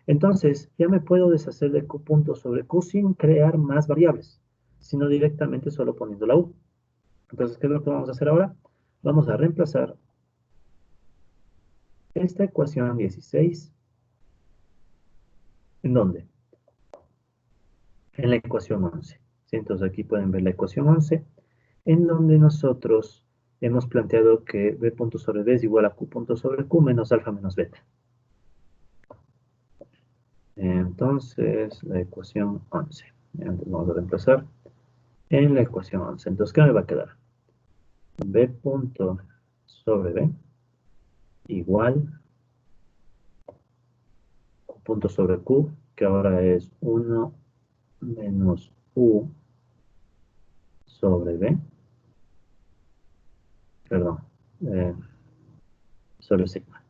Entonces, ya me puedo deshacer de Q punto sobre Q sin crear más variables, sino directamente solo poniendo la U. Entonces, ¿qué es lo que vamos a hacer ahora? Vamos a reemplazar esta ecuación 16, ¿en dónde? En la ecuación 11. ¿Sí? Entonces, aquí pueden ver la ecuación 11, en donde nosotros hemos planteado que B punto sobre B es igual a Q punto sobre Q menos alfa menos beta. Entonces, la ecuación 11. Entonces, vamos a reemplazar en la ecuación 11. Entonces, ¿qué me va a quedar? B punto sobre B igual Q punto sobre Q, que ahora es 1 menos U sobre B, perdón, eh, sobre sigma,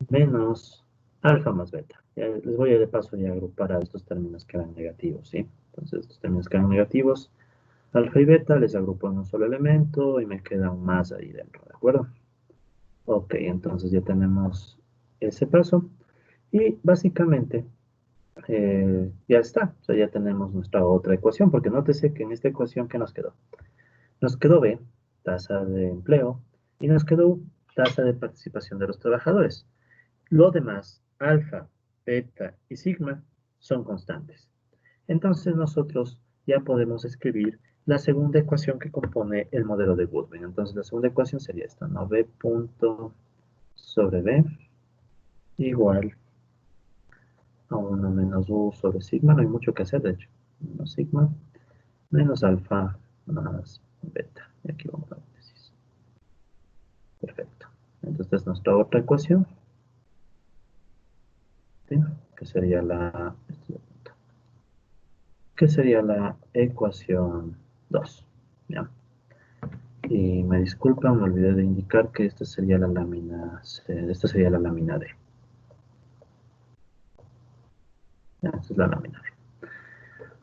menos alfa más beta. Ya les voy a de paso ya agrupar a estos términos que eran negativos, ¿sí? Entonces, estos términos que eran negativos, alfa y beta, les agrupo en un solo elemento y me queda un más ahí dentro, ¿de acuerdo? Ok, entonces ya tenemos ese paso y básicamente ya está. O sea, ya tenemos nuestra otra ecuación, porque nótese que en esta ecuación, ¿qué nos quedó? Nos quedó B, tasa de empleo, y nos quedó U, tasa de participación de los trabajadores. Lo demás, alfa, beta y sigma, son constantes. Entonces nosotros ya podemos escribir la segunda ecuación que compone el modelo de Goodwin. Entonces la segunda ecuación sería esta, ¿no? B punto sobre B igual a 1 menos U sobre sigma. No hay mucho que hacer, de hecho. Menos sigma menos alfa más beta. Y aquí vamos a paréntesis. Perfecto. Entonces esta es nuestra otra ecuación, ¿sí? Que sería la... que sería la ecuación 2. ¿Ya? Y me disculpan, me olvidé de indicar que esta sería la lámina C, esta sería la lámina D. Ya, esta es la lámina D.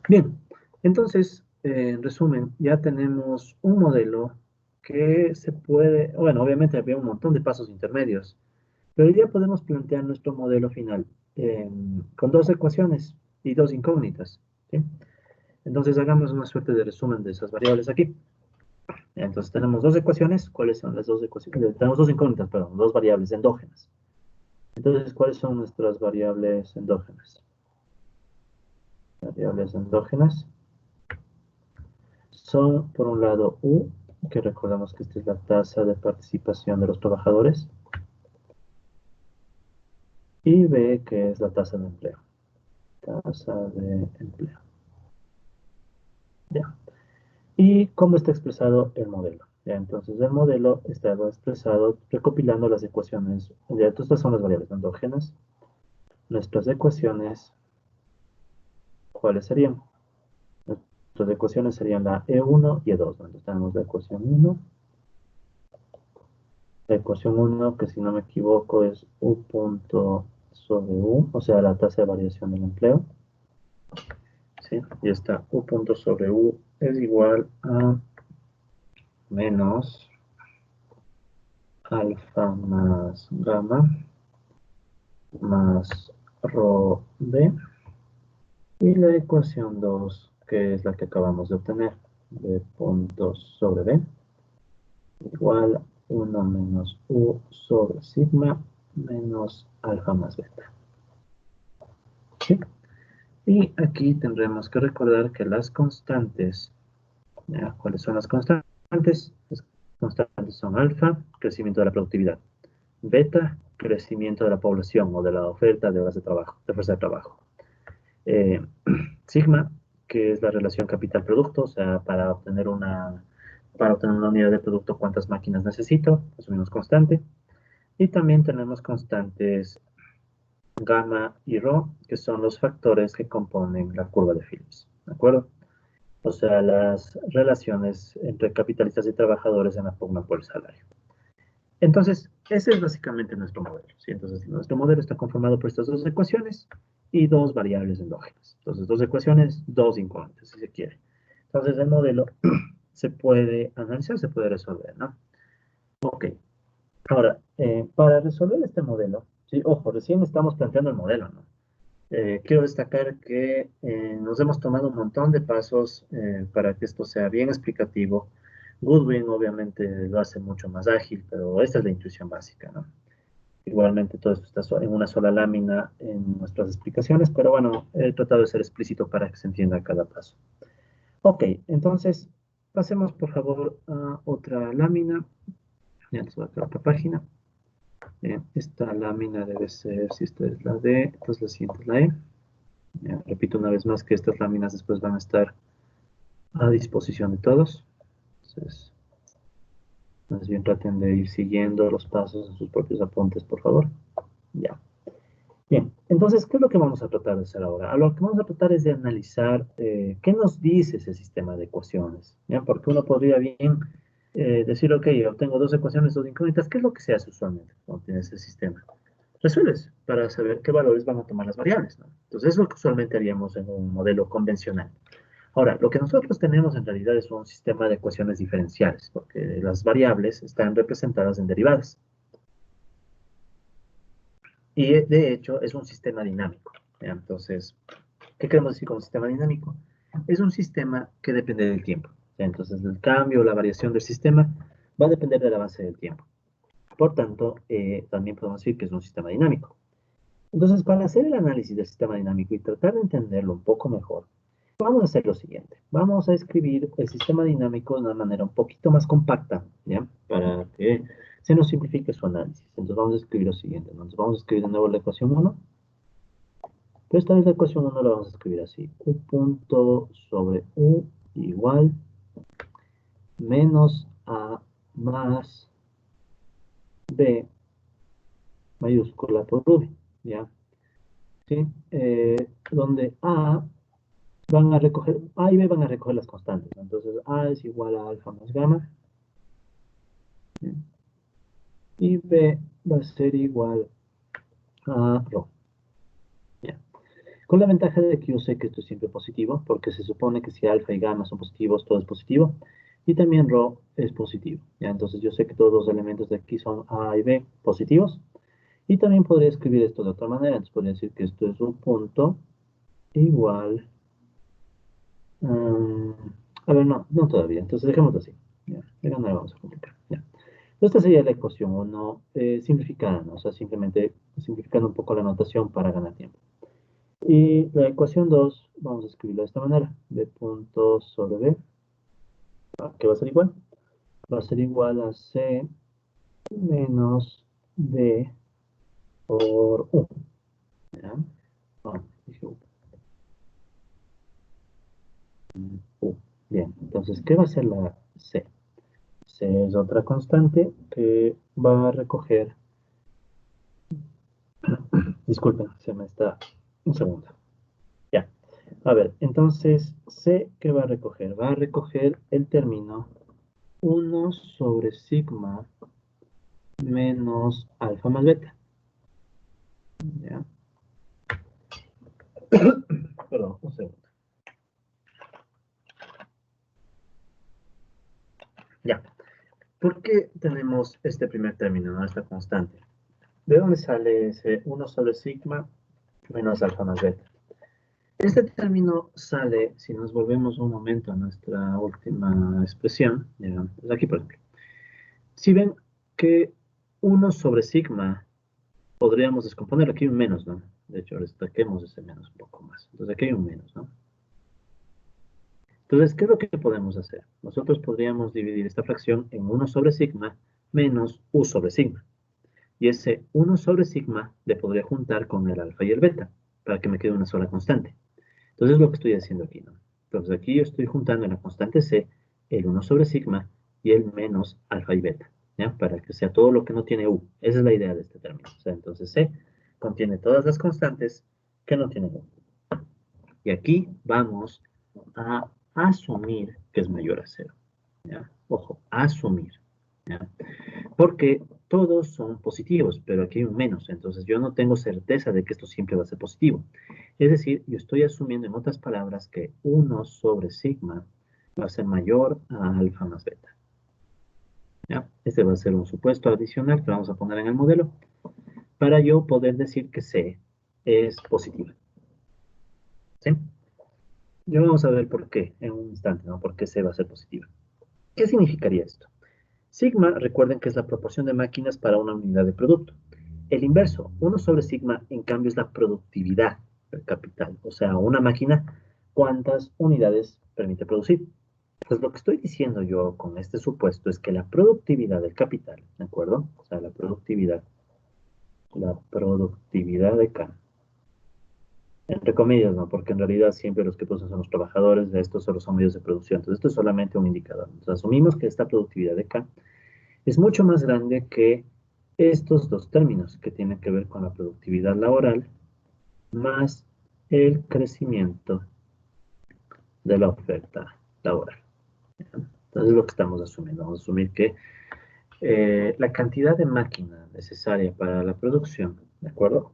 Bien, entonces, en resumen, ya tenemos un modelo que se puede, bueno, obviamente había un montón de pasos intermedios, pero ya podemos plantear nuestro modelo final con dos ecuaciones y dos incógnitas. ¿Sí? Entonces hagamos una suerte de resumen de esas variables aquí. Entonces tenemos dos ecuaciones. ¿Cuáles son las dos ecuaciones? Tenemos dos incógnitas, perdón, dos variables endógenas. Entonces, ¿cuáles son nuestras variables endógenas? Variables endógenas son, por un lado, U, que recordamos que esta es la tasa de participación de los trabajadores, y B, que es la tasa de empleo. Tasa de empleo. Ya. ¿Y cómo está expresado el modelo? Ya, entonces el modelo está expresado recopilando las ecuaciones. Ya, estas son las variables endógenas. Nuestras ecuaciones, ¿cuáles serían? Nuestras ecuaciones serían la E1 y E2. Entonces tenemos la ecuación 1. La ecuación 1, que si no me equivoco es U punto sobre U, o sea, la tasa de variación del empleo. ¿Sí? Y esta U punto sobre U es igual a menos alfa más gamma más rho b. Y la ecuación 2, que es la que acabamos de obtener, b punto sobre b, igual 1 menos u sobre sigma menos alfa más beta. ¿Sí? Y aquí tendremos que recordar que las constantes, ¿ya? ¿Cuáles son las constantes? Las constantes son alfa, crecimiento de la productividad, beta, crecimiento de la población o de la oferta de horas de trabajo, de fuerza de trabajo. Eh, sigma, que es la relación capital-producto, o sea, para obtener una unidad de producto, ¿cuántas máquinas necesito? Asumimos constante. Y también tenemos constantes gamma y rho, que son los factores que componen la curva de Phillips, ¿de acuerdo? O sea, las relaciones entre capitalistas y trabajadores en la pugna por el salario. Entonces, ese es básicamente nuestro modelo, ¿sí? Entonces, nuestro modelo está conformado por estas dos ecuaciones y dos variables endógenas. Entonces, dos ecuaciones, dos incógnitas, si se quiere. Entonces, el modelo se puede analizar, se puede resolver, ¿no? Ok. Ahora, para resolver este modelo, sí, ojo, recién estamos planteando el modelo, ¿no? Quiero destacar que nos hemos tomado un montón de pasos para que esto sea bien explicativo. Goodwin obviamente lo hace mucho más ágil, pero esta es la intuición básica, ¿no? Igualmente todo esto está en una sola lámina en nuestras explicaciones, pero bueno, he tratado de ser explícito para que se entienda cada paso. Ok, entonces pasemos por favor a otra lámina. Ya les voy a dar otra página. Esta lámina debe ser, si esta es la D, entonces la siguiente es la E. Ya, repito una vez más que estas láminas después van a estar a disposición de todos. Entonces, más bien traten de ir siguiendo los pasos en sus propios apuntes, por favor. Ya. Bien, entonces, ¿qué es lo que vamos a tratar de hacer ahora? A lo que vamos a tratar es de analizar qué nos dice ese sistema de ecuaciones. ¿Ya? Porque uno podría bien decir, ok, yo tengo dos ecuaciones, dos incógnitas. ¿Qué es lo que se hace usualmente cuando tienes ese sistema? Resuelves para saber qué valores van a tomar las variables, ¿no? Entonces, es lo que usualmente haríamos en un modelo convencional. Ahora, lo que nosotros tenemos en realidad es un sistema de ecuaciones diferenciales, porque las variables están representadas en derivadas. Y de hecho es un sistema dinámico. ¿Ya? Entonces, ¿qué queremos decir con sistema dinámico? Es un sistema que depende del tiempo. ¿Ya? Entonces, el cambio o la variación del sistema va a depender del avance del tiempo. Por tanto, también podemos decir que es un sistema dinámico. Entonces, para hacer el análisis del sistema dinámico y tratar de entenderlo un poco mejor, vamos a hacer lo siguiente. Vamos a escribir el sistema dinámico de una manera un poquito más compacta, ¿ya? Para que se nos simplifique su análisis. Entonces vamos a escribir lo siguiente. Entonces vamos a escribir de nuevo la ecuación 1. Pero esta vez la ecuación 1 la vamos a escribir así. U punto sobre U igual menos A más B mayúscula por V, ¿ya? ¿Sí? Donde A van a recoger, A y B van a recoger las constantes, ¿no? Entonces A es igual a alfa más gamma, y B va a ser igual a rho. ¿Ya? Con la ventaja de que yo sé que esto es siempre positivo, porque se supone que si alfa y gamma son positivos, todo es positivo, y también rho es positivo. ¿Ya? Entonces yo sé que todos los elementos de aquí son A y B positivos, y también podría escribir esto de otra manera. Entonces podría decir que esto es un punto igual. um, a ver, no todavía. Entonces dejémoslo así. ¿Ya? Pero no la vamos a complicar. ¿Ya? Esta sería la ecuación 1 simplificada, ¿no? O sea, simplemente simplificando un poco la notación para ganar tiempo. Y la ecuación 2 vamos a escribirla de esta manera. B punto sobre B, ¿qué va a ser igual? Va a ser igual a C menos D por U. ¿Ya? Dije U. Bien, entonces, ¿qué va a ser la C? C es otra constante que va a recoger, disculpen, se me está, un segundo, ya. A ver, entonces, C, ¿qué va a recoger? Va a recoger el término 1 sobre sigma menos alfa más beta, ¿ya? Perdón, un segundo. Ya. ¿Por qué tenemos este primer término, ¿no? Esta constante? ¿De dónde sale ese 1 sobre sigma menos alfa más beta? Este término sale, si nos volvemos un momento a nuestra última expresión, ya, pues aquí por ejemplo, si ven que 1 sobre sigma, podríamos descomponerlo, aquí hay un menos, ¿no? De hecho, destaquemos ese menos un poco más. Entonces aquí hay un menos, ¿no? Entonces, ¿qué es lo que podemos hacer? Nosotros podríamos dividir esta fracción en 1 sobre sigma menos u sobre sigma. Y ese 1 sobre sigma le podría juntar con el alfa y el beta, para que me quede una sola constante. Entonces es lo que estoy haciendo aquí, ¿no? Entonces aquí yo estoy juntando en la constante C el 1 sobre sigma y el menos alfa y beta, ¿ya? Para que sea todo lo que no tiene U. Esa es la idea de este término. O sea, entonces C contiene todas las constantes que no tienen U. Y aquí vamos a asumir que es mayor a cero, ¿ya? Ojo, asumir, ¿ya? Porque todos son positivos, pero aquí hay un menos, entonces yo no tengo certeza de que esto siempre va a ser positivo. Es decir, yo estoy asumiendo en otras palabras que 1 sobre sigma va a ser mayor a alfa más beta. ¿Ya? Este va a ser un supuesto adicional que vamos a poner en el modelo para yo poder decir que C es positiva. ¿Sí? Ya vamos a ver por qué en un instante, ¿no? ¿Por qué C va a ser positiva? ¿Qué significaría esto? Sigma, recuerden que es la proporción de máquinas para una unidad de producto. El inverso, 1 sobre sigma, en cambio, es la productividad del capital. O sea, una máquina, ¿cuántas unidades permite producir? Pues lo que estoy diciendo yo con este supuesto es que la productividad del capital, ¿de acuerdo? O sea, la productividad de K, entre comillas, ¿no? Porque en realidad siempre los que producen son los trabajadores, de estos solo son medios de producción. Entonces, esto es solamente un indicador. Entonces, asumimos que esta productividad de K es mucho más grande que estos dos términos que tienen que ver con la productividad laboral más el crecimiento de la oferta laboral. Entonces es lo que estamos asumiendo. Vamos a asumir que la cantidad de máquina necesaria para la producción, ¿de acuerdo?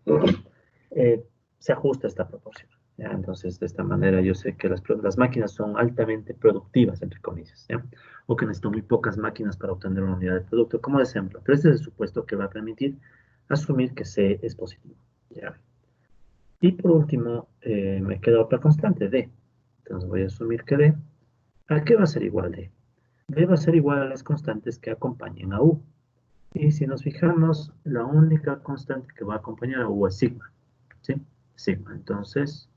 Eh, se ajusta a esta proporción. ¿Ya? Entonces, de esta manera yo sé que las máquinas son altamente productivas, entre comillas, ¿ya? O que necesito muy pocas máquinas para obtener una unidad de producto, como ejemplo. Pero este es el supuesto que va a permitir asumir que C es positivo. ¿Ya? Y por último, me queda otra constante, D. Entonces voy a asumir que D, ¿a qué va a ser igual D? D va a ser igual a las constantes que acompañen a U. Y si nos fijamos, la única constante que va a acompañar a U es sigma. ¿Sí? Sigma. Entonces,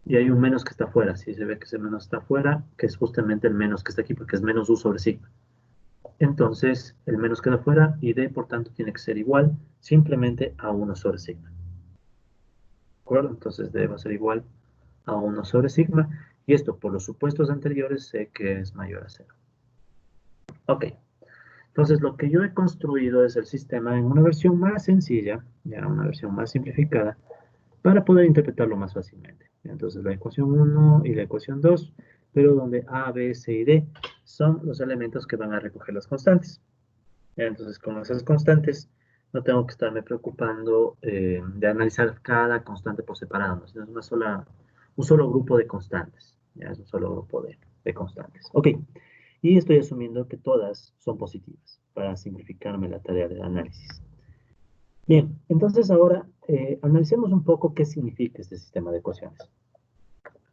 y hay un menos que está afuera. Si se ve que ese menos está afuera, que es justamente el menos que está aquí, porque es menos U sobre sigma. Entonces, el menos queda afuera y D, por tanto, tiene que ser igual simplemente a 1 sobre sigma. ¿De acuerdo? Entonces, D va a ser igual a 1 sobre sigma. Y esto, por los supuestos anteriores, sé que es mayor a 0. Ok. Entonces, lo que yo he construido es el sistema en una versión más sencilla, ya una versión más simplificada, para poder interpretarlo más fácilmente. Entonces la ecuación 1 y la ecuación 2, pero donde A, B, C y D son los elementos que van a recoger las constantes. Entonces con esas constantes no tengo que estarme preocupando de analizar cada constante por separado, ¿no? Sino es un solo grupo de constantes. Ya es un solo grupo de constantes. Ok, y estoy asumiendo que todas son positivas para simplificarme la tarea del análisis. Bien, entonces ahora analicemos un poco qué significa este sistema de ecuaciones.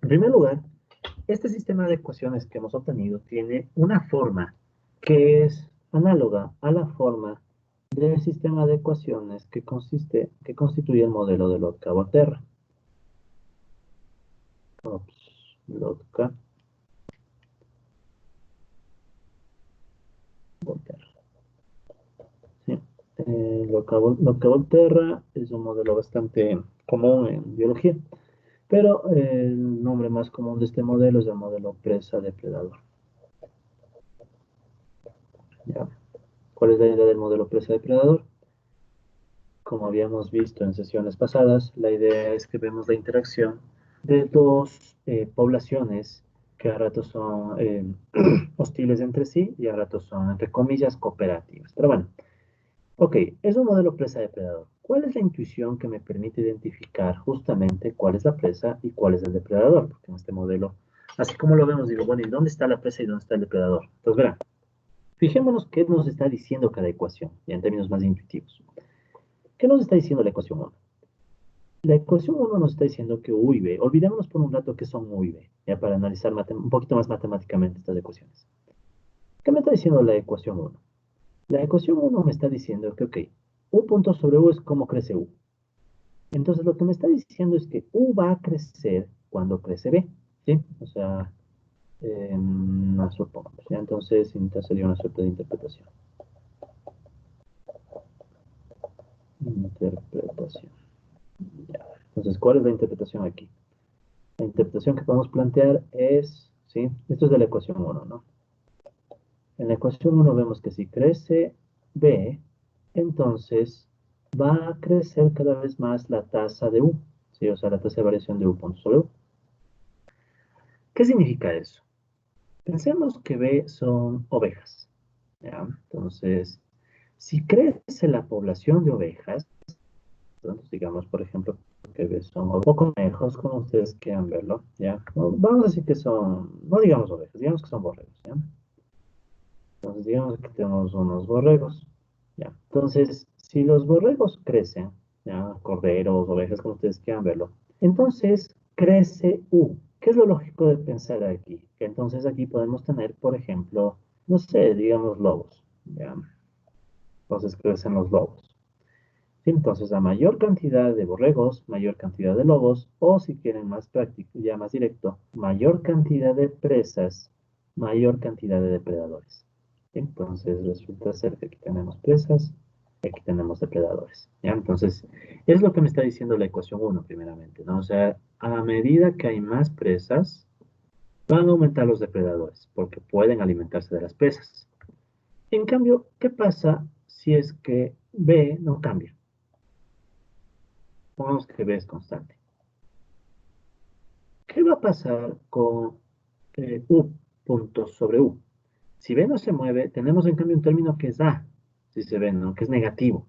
En primer lugar, este sistema de ecuaciones que hemos obtenido tiene una forma que es análoga a la forma del sistema de ecuaciones que constituye el modelo de Lotka-Volterra. Lotka-Volterra. ¿Sí? Lotka-Volterra es un modelo bastante común en biología, pero el nombre más común de este modelo es el modelo presa-depredador. ¿Ya? ¿Cuál es la idea del modelo presa-depredador? Como habíamos visto en sesiones pasadas, la idea es que vemos la interacción de dos poblaciones que a ratos son hostiles entre sí y a ratos son, entre comillas, cooperativas. Pero bueno, ok, es un modelo presa-depredador. ¿Cuál es la intuición que me permite identificar justamente cuál es la presa y cuál es el depredador? Porque en este modelo, así como lo vemos, digo, bueno, ¿y dónde está la presa y dónde está el depredador? Entonces, verán, fijémonos qué nos está diciendo cada ecuación, ya en términos más intuitivos. ¿Qué nos está diciendo la ecuación 1? La ecuación 1 nos está diciendo que U y B, olvidémonos por un rato que son U y B, ya para analizar un poquito más matemáticamente estas ecuaciones. ¿Qué me está diciendo la ecuación 1? La ecuación 1 me está diciendo que, ok, U punto sobre U es cómo crece U. Entonces lo que me está diciendo es que U va a crecer cuando crece B, ¿sí? O sea, supongamos, ¿ya? Entonces sería una suerte de interpretación. Interpretación. Ya. Entonces, ¿cuál es la interpretación aquí? La interpretación que podemos plantear es, ¿sí? Esto es de la ecuación 1, ¿no? En la ecuación 1 vemos que si crece B, entonces va a crecer cada vez más la tasa de U, ¿sí? O sea, la tasa de variación de U punto sobre U. ¿Qué significa eso? Pensemos que B son ovejas, ¿ya? Entonces, si crece la población de ovejas, entonces digamos, por ejemplo, que B son o conejos, como ustedes quieran verlo, ¿ya? Vamos a decir que son, no digamos ovejas, digamos que son borregos, ¿ya? Entonces, digamos que tenemos unos borregos. ¿Ya? Entonces, si los borregos crecen, ¿ya? Corderos, ovejas, como ustedes quieran verlo, entonces crece U. ¿Qué es lo lógico de pensar aquí? Que entonces aquí podemos tener, por ejemplo, no sé, digamos lobos. ¿Ya? Entonces crecen los lobos. Sí, entonces, a mayor cantidad de borregos, mayor cantidad de lobos, o si quieren más práctico, ya más directo, mayor cantidad de presas, mayor cantidad de depredadores. Entonces resulta ser que aquí tenemos presas y aquí tenemos depredadores. ¿Ya? Entonces, es lo que me está diciendo la ecuación 1 primeramente, ¿no? O sea, a medida que hay más presas, van a aumentar los depredadores, porque pueden alimentarse de las presas. En cambio, ¿qué pasa si es que B no cambia? Pongamos que B es constante. ¿Qué va a pasar con U punto sobre U? Si B no se mueve, tenemos en cambio un término que es A, si se ven, ¿no? Que es negativo.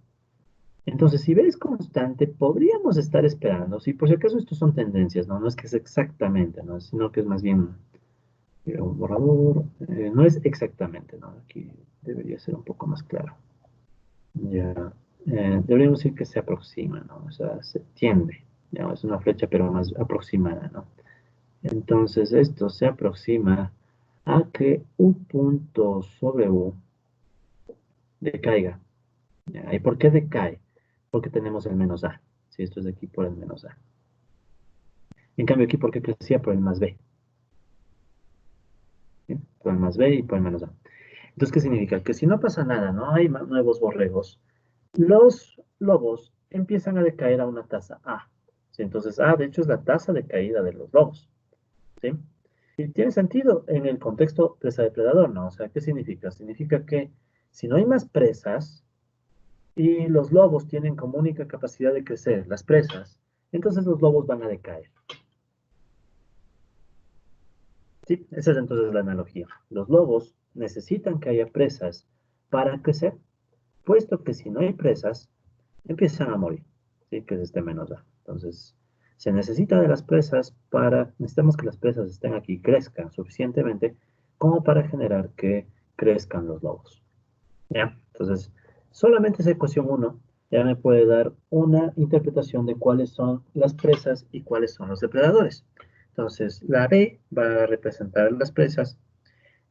Entonces, si B es constante, podríamos estar esperando, si por si acaso estos son tendencias, ¿no? No es que es exactamente, ¿no? Sino que es más bien un borrador, no es exactamente, ¿no? Aquí debería ser un poco más claro. Ya, deberíamos decir que se aproxima, ¿no? O sea, se tiende, ya, es una flecha pero más aproximada, ¿no? Entonces esto se aproxima a que U punto sobre U decaiga. ¿Ya? ¿Y por qué decae? Porque tenemos el menos A. Si esto es de aquí por el menos A. En cambio aquí, ¿por qué crecía? Por el más B. ¿Sí? Por el más B y por el menos A. Entonces, ¿qué significa? Que si no pasa nada, no hay nuevos borregos, los lobos empiezan a decaer a una tasa A. ¿Sí? Entonces, A, de hecho, es la tasa de caída de los lobos. ¿Sí? Y tiene sentido en el contexto presa-depredador, ¿no? O sea, ¿qué significa? Significa que si no hay más presas y los lobos tienen como única capacidad de crecer las presas, entonces los lobos van a decaer. Sí, esa es entonces la analogía. Los lobos necesitan que haya presas para crecer, puesto que si no hay presas, empiezan a morir, ¿sí? Que es este menos A. Entonces, se necesita de las presas necesitamos que las presas estén aquí y crezcan suficientemente como para generar que crezcan los lobos. ¿Ya? Entonces, solamente esa ecuación uno ya me puede dar una interpretación de cuáles son las presas y cuáles son los depredadores. Entonces, la B va a representar las presas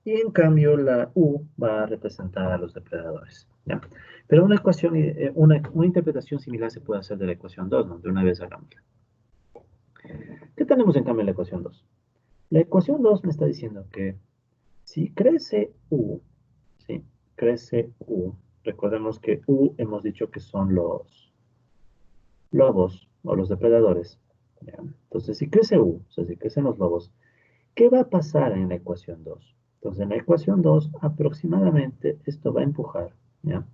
y en cambio la U va a representar a los depredadores. ¿Ya? Pero una ecuación, una interpretación similar se puede hacer de la ecuación 2, ¿no? De una vez hagámosla. ¿Qué tenemos en cambio en la ecuación 2? La ecuación 2 me está diciendo que si crece U, ¿sí? Crece U. Recordemos que U hemos dicho que son los lobos o los depredadores. ¿Ya? Entonces, si crece U, o sea, si crecen los lobos, ¿qué va a pasar en la ecuación 2? Entonces, en la ecuación 2, aproximadamente esto va a empujar, ¿ya?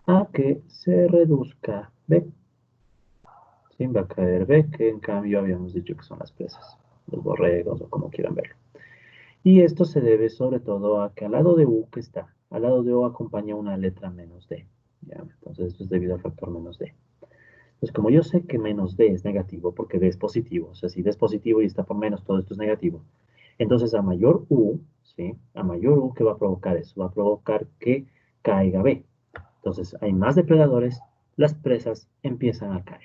A que se reduzca B. ¿Sí? Va a caer B, que en cambio habíamos dicho que son las presas, los borregos o como quieran verlo. Y esto se debe sobre todo a que al lado de U que está, al lado de U acompaña una letra menos D. ¿Ya? Entonces esto es debido al factor menos D. Entonces como yo sé que menos D es negativo, porque D es positivo, o sea, si D es positivo y está por menos, todo esto es negativo. Entonces a mayor U, ¿sí? A mayor U, ¿qué va a provocar eso? Va a provocar que caiga B. Entonces hay más depredadores, las presas empiezan a caer.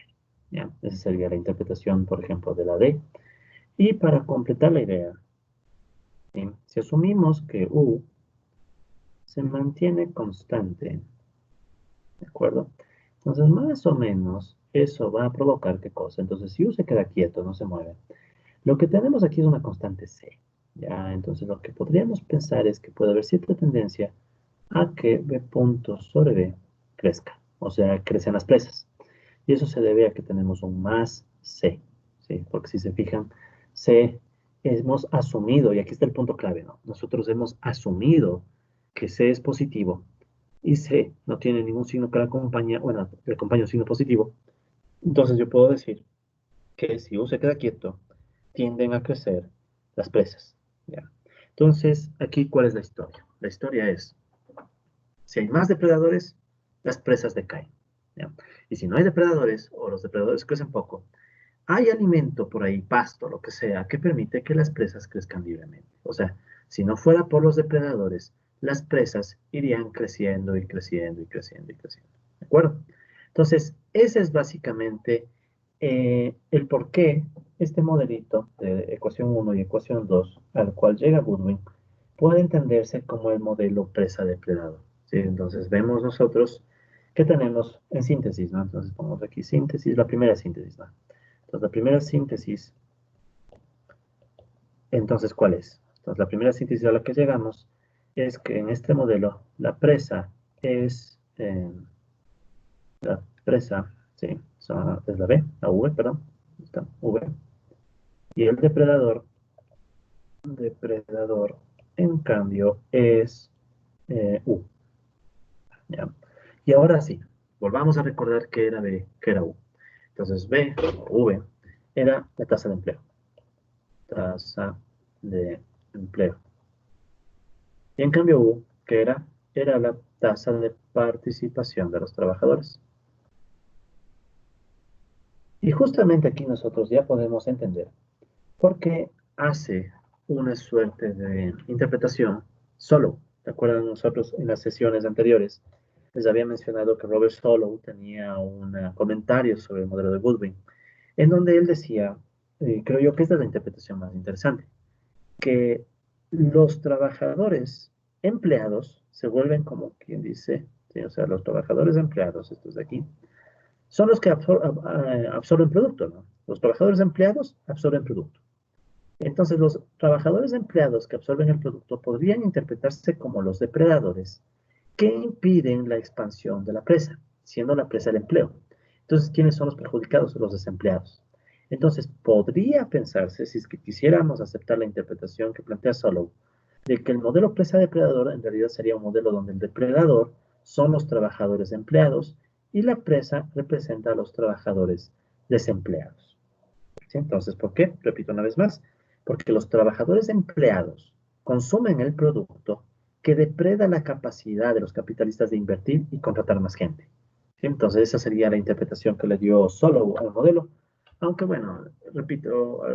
¿Ya? Esa sería la interpretación, por ejemplo, de la D. Y para completar la idea, ¿sí? Si asumimos que U se mantiene constante, ¿de acuerdo? Entonces, más o menos, eso va a provocar qué cosa. Entonces, si U se queda quieto, no se mueve, lo que tenemos aquí es una constante C, ¿ya? Entonces, lo que podríamos pensar es que puede haber cierta tendencia a que B punto sobre B crezca, o sea, crecen las presas. Y eso se debe a que tenemos un más C, ¿sí? Porque si se fijan, C hemos asumido, y aquí está el punto clave, ¿no? Nosotros hemos asumido que C es positivo y C no tiene ningún signo que la acompañe, bueno, le acompaña un signo positivo. Entonces yo puedo decir que si U se queda quieto, tienden a crecer las presas, ¿ya? Entonces, aquí, ¿cuál es la historia? La historia es, si hay más depredadores, las presas decaen, ¿ya? Y si no hay depredadores, o los depredadores crecen poco, hay alimento por ahí, pasto, lo que sea, que permite que las presas crezcan libremente. O sea, si no fuera por los depredadores, las presas irían creciendo y creciendo y creciendo y creciendo. ¿De acuerdo? Entonces, ese es básicamente el por qué este modelito de ecuación 1 y ecuación 2, al cual llega Goodwin, puede entenderse como el modelo presa-depredador. ¿Sí? Entonces, vemos nosotros que tenemos en síntesis, ¿no? Entonces, ponemos aquí síntesis, la primera síntesis, ¿no? Entonces, la primera síntesis, entonces, ¿cuál es? Entonces, la primera síntesis a la que llegamos es que en este modelo la presa es, la presa, sí, es la B, la V, perdón, está, V, y el depredador, en cambio, es U, ¿ya? Y ahora sí, volvamos a recordar que era B, que era U. Entonces, B, o V, era la tasa de empleo. Tasa de empleo. Y en cambio U, que era la tasa de participación de los trabajadores. Y justamente aquí nosotros ya podemos entender por qué hace una suerte de interpretación solo. ¿Te acuerdan nosotros en las sesiones anteriores? Les había mencionado que Robert Solow tenía un comentario sobre el modelo de Goodwin, en donde él decía, creo yo que esta es la interpretación más interesante, que los trabajadores empleados se vuelven como quien dice, ¿sí? O sea, los trabajadores empleados, estos de aquí, son los que absorben producto, ¿no? Los trabajadores empleados absorben producto. Entonces, los trabajadores empleados que absorben el producto podrían interpretarse como los depredadores que impiden la expansión de la presa, siendo la presa el empleo. Entonces, ¿quiénes son los perjudicados? Los desempleados. Entonces, podría pensarse, si es que quisiéramos aceptar la interpretación que plantea Solow, de que el modelo presa-depredador en realidad sería un modelo donde el depredador son los trabajadores empleados y la presa representa a los trabajadores desempleados. ¿Sí? Entonces, ¿por qué? Repito una vez más, porque los trabajadores empleados consumen el producto que depreda la capacidad de los capitalistas de invertir y contratar más gente. ¿Sí? Entonces, esa sería la interpretación que le dio Solow al modelo. Aunque, bueno, repito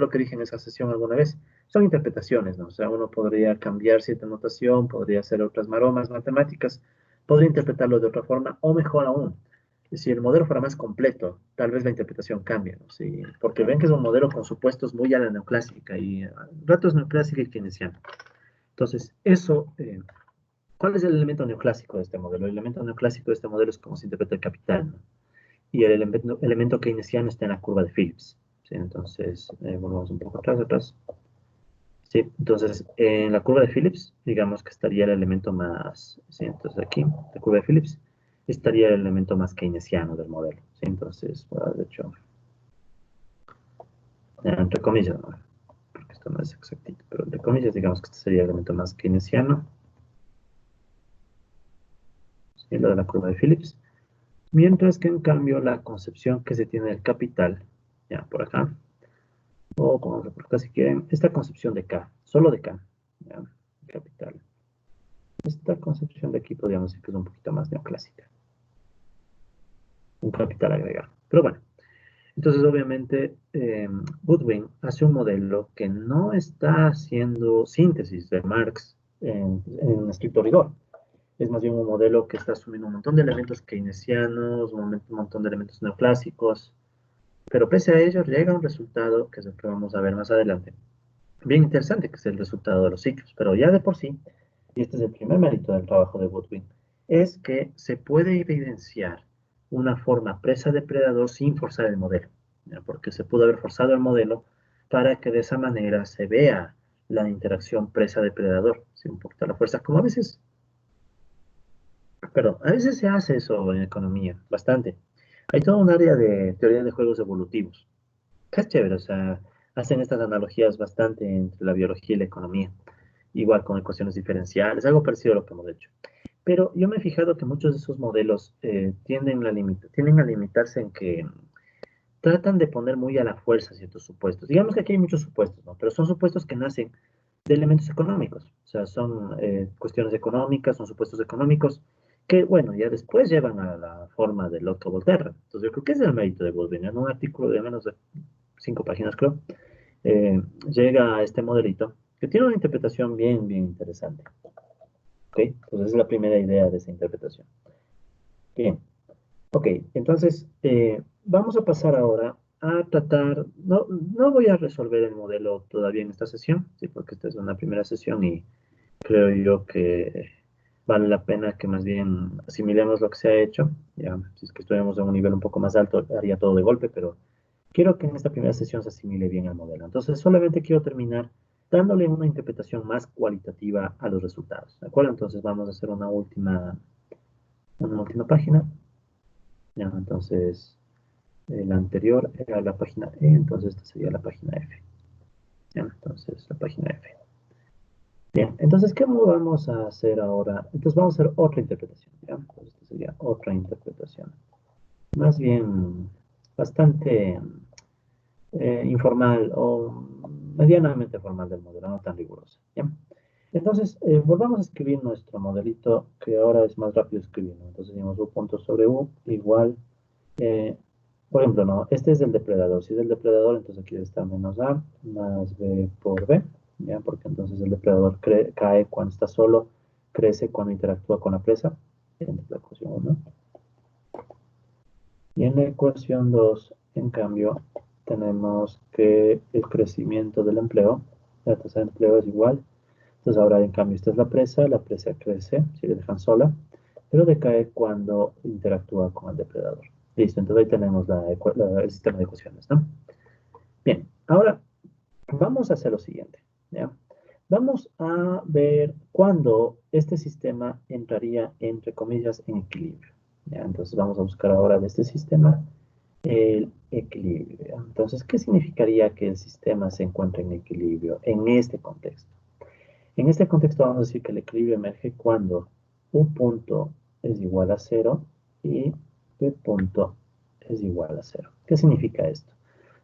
lo que dije en esa sesión alguna vez, son interpretaciones, ¿no? O sea, uno podría cambiar cierta notación, podría hacer otras maromas matemáticas, podría interpretarlo de otra forma, o mejor aún, si el modelo fuera más completo, tal vez la interpretación cambie, ¿no? Sí, porque ven que es un modelo con supuestos muy a la neoclásica, y ratos neoclásica y keynesiana. Entonces, eso, ¿cuál es el elemento neoclásico de este modelo? El elemento neoclásico de este modelo es cómo se interpreta el capital, ¿no? Y el elemento keynesiano está en la curva de Phillips. ¿Sí? Entonces, volvamos un poco atrás. Sí, entonces, en la curva de Phillips, digamos que estaría el elemento más, sí, entonces aquí, la curva de Phillips, estaría el elemento más keynesiano del modelo. ¿Sí? Entonces, bueno, de hecho, entre comillas, ¿no? Porque esto no es exactito, pero entre comillas, digamos que este sería el elemento más keynesiano, ¿sí? Lo de la curva de Phillips. Mientras que, en cambio, la concepción que se tiene del capital, ya por acá, o como por acá si quieren, esta concepción de K, solo de K, ya, capital. Esta concepción de aquí podríamos decir que es un poquito más neoclásica, un capital agregado. Pero bueno, entonces obviamente Goodwin hace un modelo que no está haciendo síntesis de Marx en estricto rigor. Es más bien un modelo que está asumiendo un montón de elementos keynesianos, un montón de elementos neoclásicos, pero pese a ello llega a un resultado que es el que vamos a ver más adelante. Bien interesante, que es el resultado de los ciclos, pero ya de por sí, y este es el primer mérito del trabajo de Goodwin, es que se puede evidenciar una forma presa-depredador sin forzar el modelo, ¿ya? Porque se pudo haber forzado el modelo para que de esa manera se vea la interacción presa-depredador, sin importar la fuerza, como a veces, perdón, a veces se hace eso en economía, bastante. Hay todo un área de teoría de juegos evolutivos, que es chévere, o sea, hacen estas analogías bastante entre la biología y la economía, igual con ecuaciones diferenciales, algo parecido a lo que hemos hecho. Pero yo me he fijado que muchos de esos modelos tienden a limitarse en que tratan de poner muy a la fuerza ciertos supuestos. Digamos que aquí hay muchos supuestos, ¿no? Pero son supuestos que nacen de elementos económicos. O sea, son cuestiones económicas, son supuestos económicos que, bueno, ya después llevan a la forma del Otto Volterra. Entonces, yo creo que ese es el mérito de Goldwyn. En un artículo de menos de 5 páginas, creo, llega a este modelito que tiene una interpretación bien, bien interesante. ¿Ok? Entonces, es la primera idea de esa interpretación. Bien. Ok, entonces vamos a pasar ahora a tratar, no voy a resolver el modelo todavía en esta sesión, ¿sí? Porque esta es una primera sesión y creo yo que vale la pena que más bien asimilemos lo que se ha hecho. Ya, si es que estuviéramos en un nivel un poco más alto, haría todo de golpe, pero quiero que en esta primera sesión se asimile bien el modelo. Entonces, solamente quiero terminar dándole una interpretación más cualitativa a los resultados, ¿de acuerdo? Entonces, vamos a hacer una última página. Ya, entonces, la anterior era la página E, entonces esta sería la página F. Ya, entonces, la página F. Bien, entonces, ¿qué vamos a hacer ahora? Entonces, vamos a hacer otra interpretación, ¿ya? Entonces, esta sería otra interpretación. Más bien, bastante informal o medianamente formal del modelo, no tan rigurosa, ¿ya? Entonces, volvamos a escribir nuestro modelito, que ahora es más rápido escribirlo. Entonces, decimos U punto sobre U igual eh, por ejemplo, no, este es el depredador. Si es el depredador, entonces aquí debe estar menos A más B por B, ¿ya? Porque entonces el depredador cae cuando está solo, crece cuando interactúa con la presa. Esta es la ecuación 1. Y en la ecuación 2, en cambio, tenemos que el crecimiento del empleo, la tasa de empleo es igual. Entonces ahora, en cambio, esta es la presa crece, si le dejan sola, pero decae cuando interactúa con el depredador. Listo, entonces ahí tenemos el sistema de ecuaciones, ¿no? Bien, ahora vamos a hacer lo siguiente, ¿ya? Vamos a ver cuándo este sistema entraría, entre comillas, en equilibrio, ¿ya? Entonces vamos a buscar ahora de este sistema el equilibrio. Entonces, ¿qué significaría que el sistema se encuentre en equilibrio en este contexto? En este contexto vamos a decir que el equilibrio emerge cuando un punto es igual a cero y b punto es igual a cero. ¿Qué significa esto?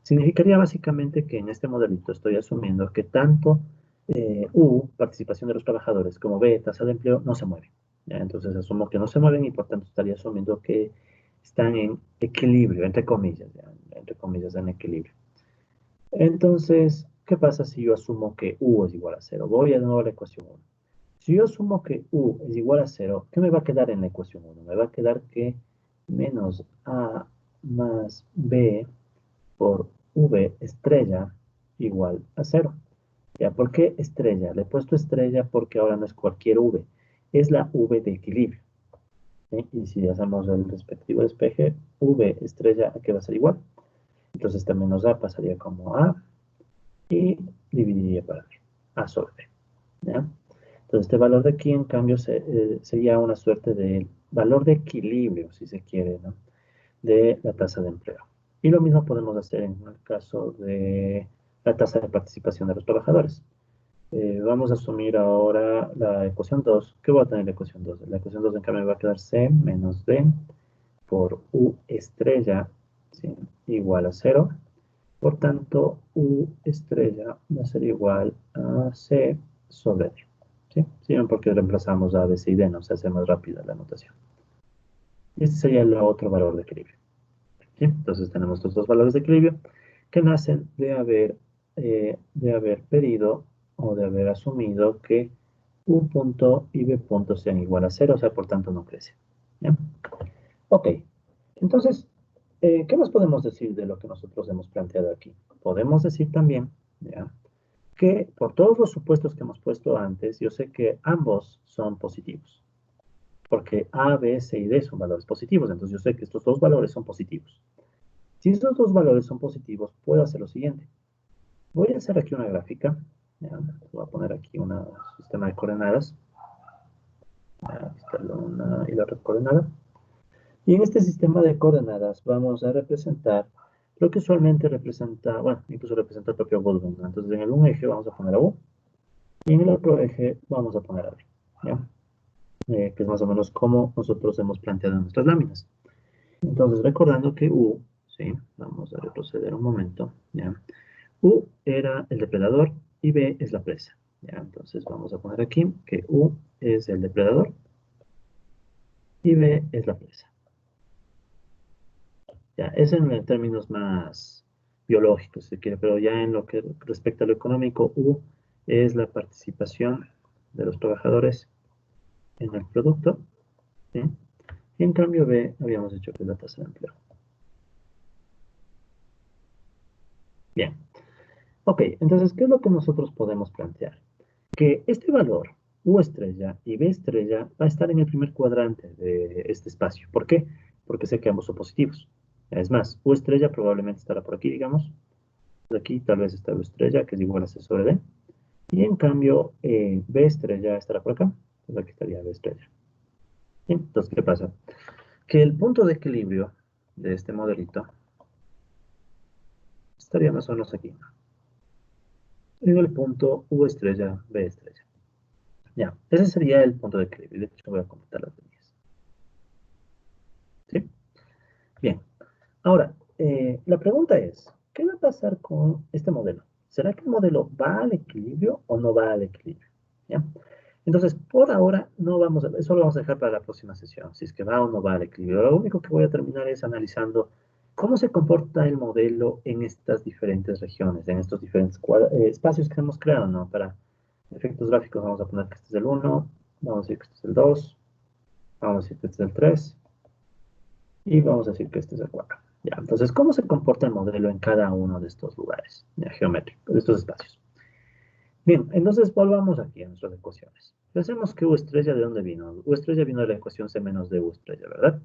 Significaría básicamente que en este modelito estoy asumiendo que tanto U, participación de los trabajadores, como B, tasa de empleo, no se mueven. ¿Ya? Entonces asumo que no se mueven y por tanto estaría asumiendo que están en equilibrio, entre comillas, ¿ya? Entre comillas, en equilibrio. Entonces, ¿qué pasa si yo asumo que U es igual a cero? Voy de nuevo a la ecuación 1. Si yo asumo que U es igual a cero, ¿qué me va a quedar en la ecuación 1? Me va a quedar que menos A más B por V estrella igual a cero. ¿Ya? ¿Por qué estrella? Le he puesto estrella porque ahora no es cualquier V, es la V de equilibrio. ¿Sí? Y si hacemos el respectivo despeje, V estrella, ¿a qué va a ser igual? Entonces este menos A pasaría como A y dividiría para B, A sobre B. ¿Ya? Entonces este valor de aquí, en cambio, sería una suerte de valor de equilibrio, si se quiere, ¿no? De la tasa de empleo. Y lo mismo podemos hacer en el caso de la tasa de participación de los trabajadores. Vamos a asumir ahora la ecuación 2. ¿Qué voy a tener en la ecuación 2? La ecuación 2 en cambio va a quedar C menos D por U estrella, ¿sí? Igual a 0. Por tanto, U estrella va a ser igual a C sobre D. ¿Sí? ¿Sí? Porque reemplazamos A, B, C y D, no se hace más rápida la notación. Y este sería el otro valor de equilibrio. ¿Sí? Entonces tenemos estos dos valores de equilibrio que nacen de haber pedido o de haber asumido que U punto y B punto sean igual a cero, o sea, por tanto no crece. ¿Ya? Ok, entonces, ¿qué más podemos decir de lo que nosotros hemos planteado aquí? Podemos decir también, ¿ya? Que por todos los supuestos que hemos puesto antes, yo sé que ambos son positivos, porque A, B, C y D son valores positivos, entonces yo sé que estos dos valores son positivos. Si estos dos valores son positivos, puedo hacer lo siguiente. Voy a hacer aquí una gráfica. ¿Ya? Voy a poner aquí un sistema de coordenadas. Aquí está la una y la otra coordenada. Y en este sistema de coordenadas vamos a representar lo que usualmente representa, bueno, incluso representa el propio Goldwyn. Entonces en el un eje vamos a poner a U y en el otro eje vamos a poner a B. ¿Ya? Que es más o menos como nosotros hemos planteado en nuestras láminas. Entonces recordando que U, ¿sí? Vamos a retroceder un momento. ¿Ya? U era el depredador y B es la presa. ¿Ya? Entonces vamos a poner aquí que U es el depredador y B es la presa. Ya, es en términos más biológicos, si quiere, pero ya en lo que respecta a lo económico, U es la participación de los trabajadores en el producto, ¿sí? Y en cambio B habíamos dicho que es la tasa de empleo. Bien, ok, entonces, ¿qué es lo que nosotros podemos plantear? Que este valor, U estrella y B estrella, va a estar en el primer cuadrante de este espacio. ¿Por qué? Porque sé que ambos son positivos. Es más, U estrella probablemente estará por aquí, digamos. De aquí tal vez está U estrella, que es igual a C sobre D. Y en cambio, B estrella estará por acá. Entonces aquí estaría B estrella. ¿Sí? Entonces, ¿qué pasa? Que el punto de equilibrio de este modelito estaría más o menos aquí. En el punto U estrella, B estrella. Ya, ese sería el punto de equilibrio. De hecho, voy a completar las líneas. ¿Sí? Bien. Ahora, la pregunta es, ¿qué va a pasar con este modelo? ¿Será que el modelo va al equilibrio o no va al equilibrio? ¿Ya? Entonces, por ahora, no vamos a, eso lo vamos a dejar para la próxima sesión, si es que va o no va al equilibrio. Lo único que voy a terminar es analizando cómo se comporta el modelo en estas diferentes regiones, en estos diferentes espacios que hemos creado, ¿no? Para efectos gráficos vamos a poner que este es el 1, vamos a decir que este es el 2, vamos a decir que este es el 3, y vamos a decir que este es el 4. Ya, entonces, ¿cómo se comporta el modelo en cada uno de estos lugares ya, geométricos, de estos espacios? Bien, entonces volvamos aquí a nuestras ecuaciones. Pensemos que U estrella, ¿de dónde vino? U estrella vino de la ecuación C menos D U estrella, ¿verdad?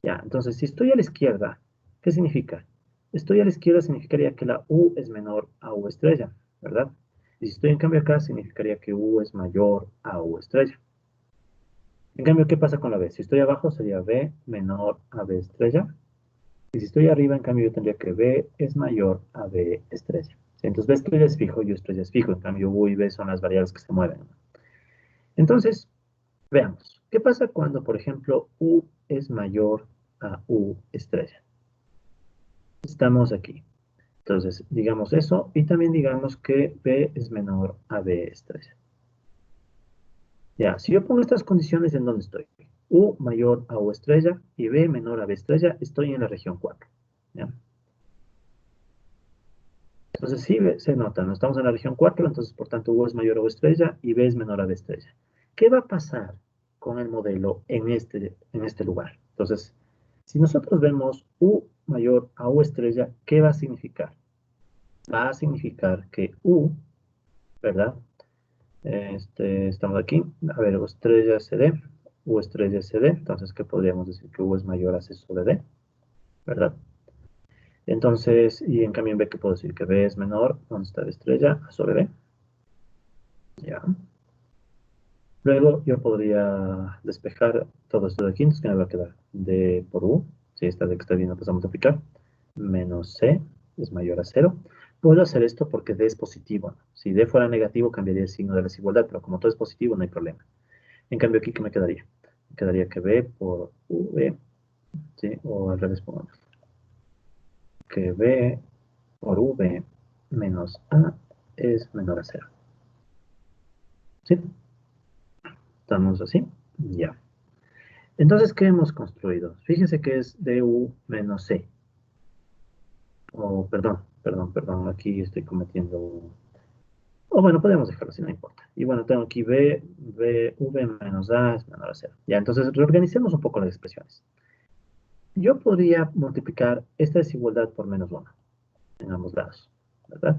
Ya, entonces, si estoy a la izquierda, ¿qué significa? Estoy a la izquierda significaría que la U es menor a U estrella, ¿verdad? Y si estoy en cambio acá, significaría que U es mayor a U estrella. En cambio, ¿qué pasa con la B? Si estoy abajo, sería B menor a B estrella. Y si estoy arriba, en cambio, yo tendría que B es mayor a B estrella. ¿Sí? Entonces, B estrella es fijo y U estrella es fijo. En cambio, U y B son las variables que se mueven. Entonces, veamos. ¿Qué pasa cuando, por ejemplo, U es mayor a U estrella? Estamos aquí. Entonces, digamos eso, y también digamos que B es menor a B estrella. Ya, si yo pongo estas condiciones, ¿en dónde estoy? U mayor a U estrella y B menor a B estrella, estoy en la región 4. ¿Ya? Entonces sí se nota, no estamos en la región 4, entonces por tanto U es mayor a U estrella y B es menor a B estrella. ¿Qué va a pasar con el modelo en este lugar? Entonces, si nosotros vemos U mayor a U estrella, ¿qué va a significar? Va a significar que U, ¿verdad? Estamos aquí, a ver, U estrella CD, U estrella CD, entonces, ¿qué podríamos decir? Que U es mayor a C sobre D, ¿verdad? Entonces, y en cambio en B, ¿qué puedo decir? Que B es menor, ¿dónde está la estrella? A sobre B, ya. Luego yo podría despejar todo esto de aquí, entonces, ¿qué me va a quedar? D por U, si esta de que está viendo, pues a multiplicar, menos C es mayor a 0. Puedo hacer esto porque D es positivo, ¿no? Si D fuera negativo, cambiaría el signo de la desigualdad, pero como todo es positivo, no hay problema. En cambio, aquí, ¿qué me quedaría? Me quedaría que B por V, ¿sí? O al revés, pongamos. Que B por V menos A es menor a 0. ¿Sí? ¿Estamos así? Ya. Entonces, ¿qué hemos construido? Fíjense que es DU menos C. Perdón, aquí estoy cometiendo o bueno, podemos dejarlo así, no importa. Y bueno, tengo aquí V menos A es menor a 0. Ya, entonces reorganicemos un poco las expresiones. Yo podría multiplicar esta desigualdad por menos 1 en ambos lados, ¿verdad?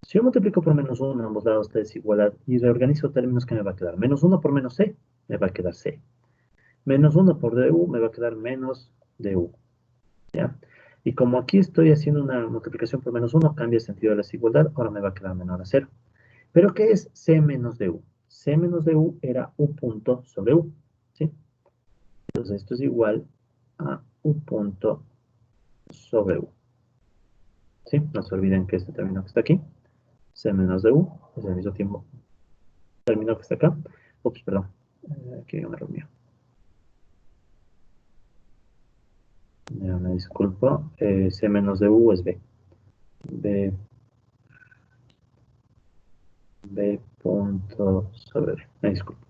Si yo multiplico por menos 1 en ambos lados esta desigualdad y reorganizo términos, ¿qué me va a quedar? Menos 1 por menos C, me va a quedar C. Menos 1 por DU me va a quedar menos DU. ¿Ya? Y como aquí estoy haciendo una multiplicación por menos 1, cambia el sentido de la desigualdad, ahora me va a quedar menor a 0. ¿Pero qué es C menos DU? C menos DU era U punto sobre U, ¿sí? Entonces esto es igual a U punto sobre U, ¿sí? No se olviden que este término que está aquí, C menos DU, es al mismo tiempo término que está acá. Ups, perdón, aquí hay un error mío. Ya me disculpo, C menos DU es B. B punto sobre B, me disculpo.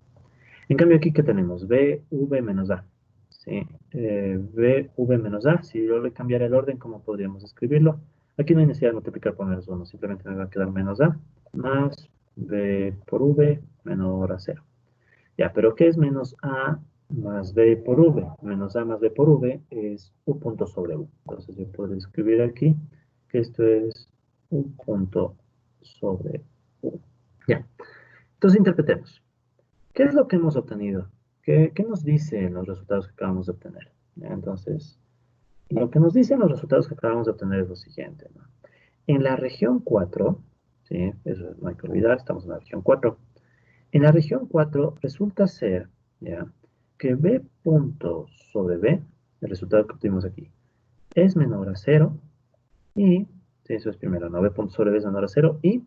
En cambio aquí, ¿qué tenemos? BV menos A. ¿Sí? BV menos A, si yo le cambiara el orden, ¿cómo podríamos escribirlo? Aquí no hay necesidad de multiplicar por menos 1, simplemente me va a quedar menos A más B por V menor a 0. Ya, pero ¿qué es menos A más B por V? Menos A más B por V es U punto sobre U. Entonces yo puedo escribir aquí que esto es U punto sobre U. Ya, entonces interpretemos. ¿Qué es lo que hemos obtenido? ¿Qué nos dicen los resultados que acabamos de obtener? ¿Ya? Entonces, lo que nos dicen los resultados que acabamos de obtener es lo siguiente, ¿no? En la región 4, ¿sí? Eso no hay que olvidar, estamos en la región 4. En la región 4 resulta ser, ¿ya? Que B punto sobre B, el resultado que obtuvimos aquí, es menor a 0 y, sí, eso es primero, ¿no? B punto sobre B es menor a 0 y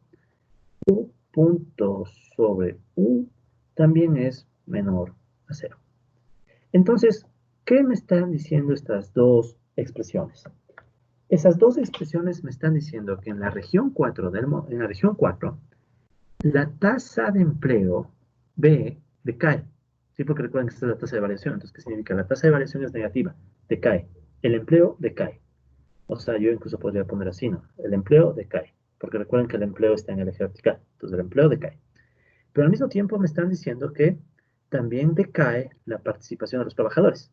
U punto sobre U también es menor a 0. Entonces, ¿qué me están diciendo estas dos expresiones? Esas dos expresiones me están diciendo que en la región 4, en la región 4 la tasa de empleo B decae. Sí, porque recuerden que esta es la tasa de variación. Entonces, ¿qué significa? La tasa de variación es negativa, decae. El empleo decae. O sea, yo incluso podría poner así, ¿no? El empleo decae. Porque recuerden que el empleo está en el eje vertical. Entonces, el empleo decae. Pero al mismo tiempo me están diciendo que también decae la participación de los trabajadores.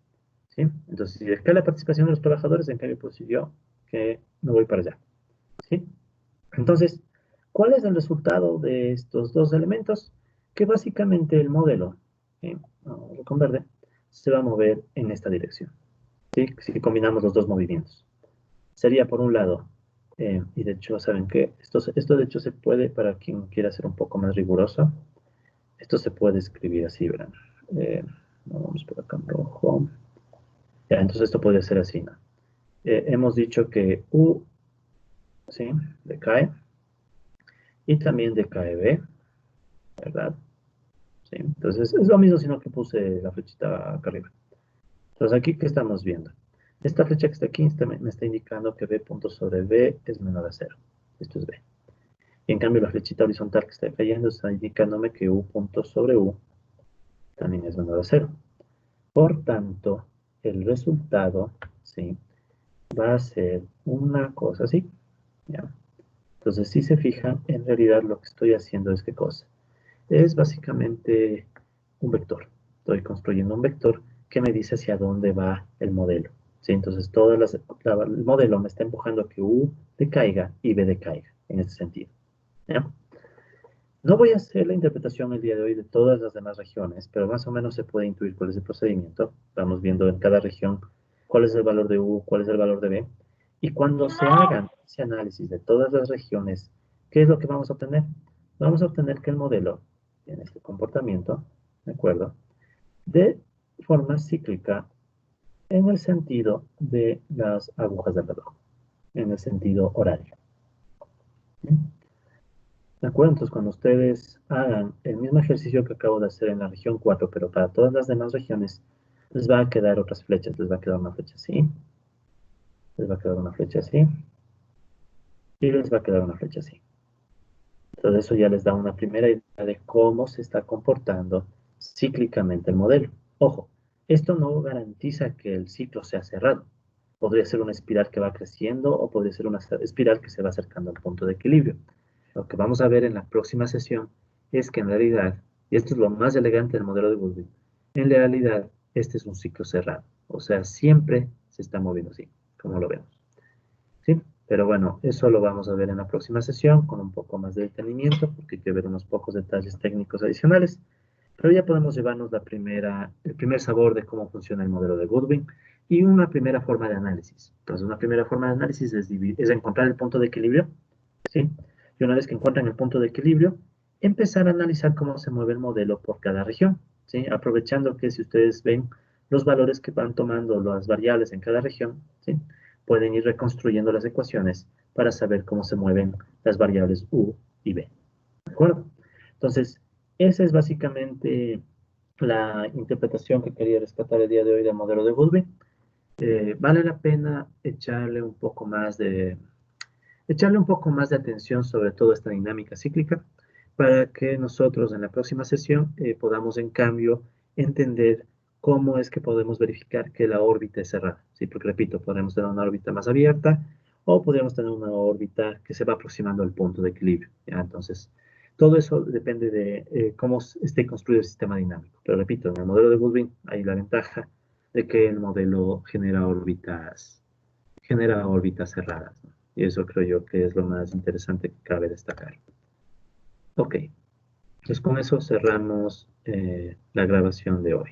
¿Sí? Entonces, si decae la participación de los trabajadores, en cambio, pues yo que no voy para allá. ¿Sí? Entonces, ¿cuál es el resultado de estos dos elementos? Que básicamente el modelo, ¿sí? Con verde, se va a mover en esta dirección. ¿Sí? Si combinamos los dos movimientos. Sería por un lado, y de hecho, ¿saben qué? Esto de hecho se puede, para quien quiera ser un poco más riguroso, esto se puede escribir así, verán. Vamos por acá en rojo. Ya, entonces esto podría ser así, ¿no? Hemos dicho que U, ¿sí? Decae. Y también decae B, ¿verdad? ¿Sí? Entonces es lo mismo, sino que puse la flechita acá arriba. Entonces aquí, ¿qué estamos viendo? Esta flecha que está aquí me está indicando que B punto sobre B es menor a 0. Esto es B. Y en cambio la flechita horizontal que está cayendo está indicándome que U punto sobre U también es menor a 0. Por tanto, el resultado, ¿sí?, va a ser una cosa así, ¿ya? Entonces, si se fijan, en realidad lo que estoy haciendo es ¿qué cosa? Es básicamente un vector. Estoy construyendo un vector que me dice hacia dónde va el modelo, ¿sí? Entonces, el modelo me está empujando a que U decaiga y B decaiga, en ese sentido, ¿ya? No voy a hacer la interpretación el día de hoy de todas las demás regiones, pero más o menos se puede intuir cuál es el procedimiento. Vamos viendo en cada región cuál es el valor de U, cuál es el valor de B. Y cuando se hagan ese análisis de todas las regiones, ¿qué es lo que vamos a obtener? Vamos a obtener que el modelo tiene este comportamiento, ¿de acuerdo?, de forma cíclica en el sentido de las agujas del reloj, en el sentido horario. ¿Sí? ¿De acuerdo? Entonces, cuando ustedes hagan el mismo ejercicio que acabo de hacer en la región 4, pero para todas las demás regiones, les va a quedar otras flechas. Les va a quedar una flecha así, les va a quedar una flecha así, y les va a quedar una flecha así. Entonces, eso ya les da una primera idea de cómo se está comportando cíclicamente el modelo. Ojo, esto no garantiza que el ciclo sea cerrado. Podría ser una espiral que va creciendo o podría ser una espiral que se va acercando al punto de equilibrio. Lo que vamos a ver en la próxima sesión es que en realidad, y esto es lo más elegante del modelo de Goodwin, en realidad este es un ciclo cerrado. O sea, siempre se está moviendo así, como lo vemos. ¿Sí? Pero bueno, eso lo vamos a ver en la próxima sesión con un poco más de detenimiento, porque hay que ver unos pocos detalles técnicos adicionales. Pero ya podemos llevarnos el primer sabor de cómo funciona el modelo de Goodwin y una primera forma de análisis. Entonces, una primera forma de análisis es encontrar el punto de equilibrio, ¿sí? Y una vez que encuentran el punto de equilibrio, empezar a analizar cómo se mueve el modelo por cada región, ¿sí? Aprovechando que si ustedes ven los valores que van tomando las variables en cada región, ¿sí?, pueden ir reconstruyendo las ecuaciones para saber cómo se mueven las variables U y B. ¿De acuerdo? Entonces, esa es básicamente la interpretación que quería rescatar el día de hoy del modelo de Goodwin. Vale la pena echarle un poco más de atención sobre toda esta dinámica cíclica para que nosotros en la próxima sesión podamos en cambio entender cómo es que podemos verificar que la órbita es cerrada. ¿Sí? Porque repito, podemos tener una órbita más abierta o podríamos tener una órbita que se va aproximando al punto de equilibrio. ¿Ya? Entonces, todo eso depende de cómo esté construido el sistema dinámico. Pero repito, en el modelo de Goodwin hay la ventaja de que el modelo genera órbitas cerradas, ¿no? Y eso creo yo que es lo más interesante que cabe destacar. Ok, entonces con eso cerramos la grabación de hoy.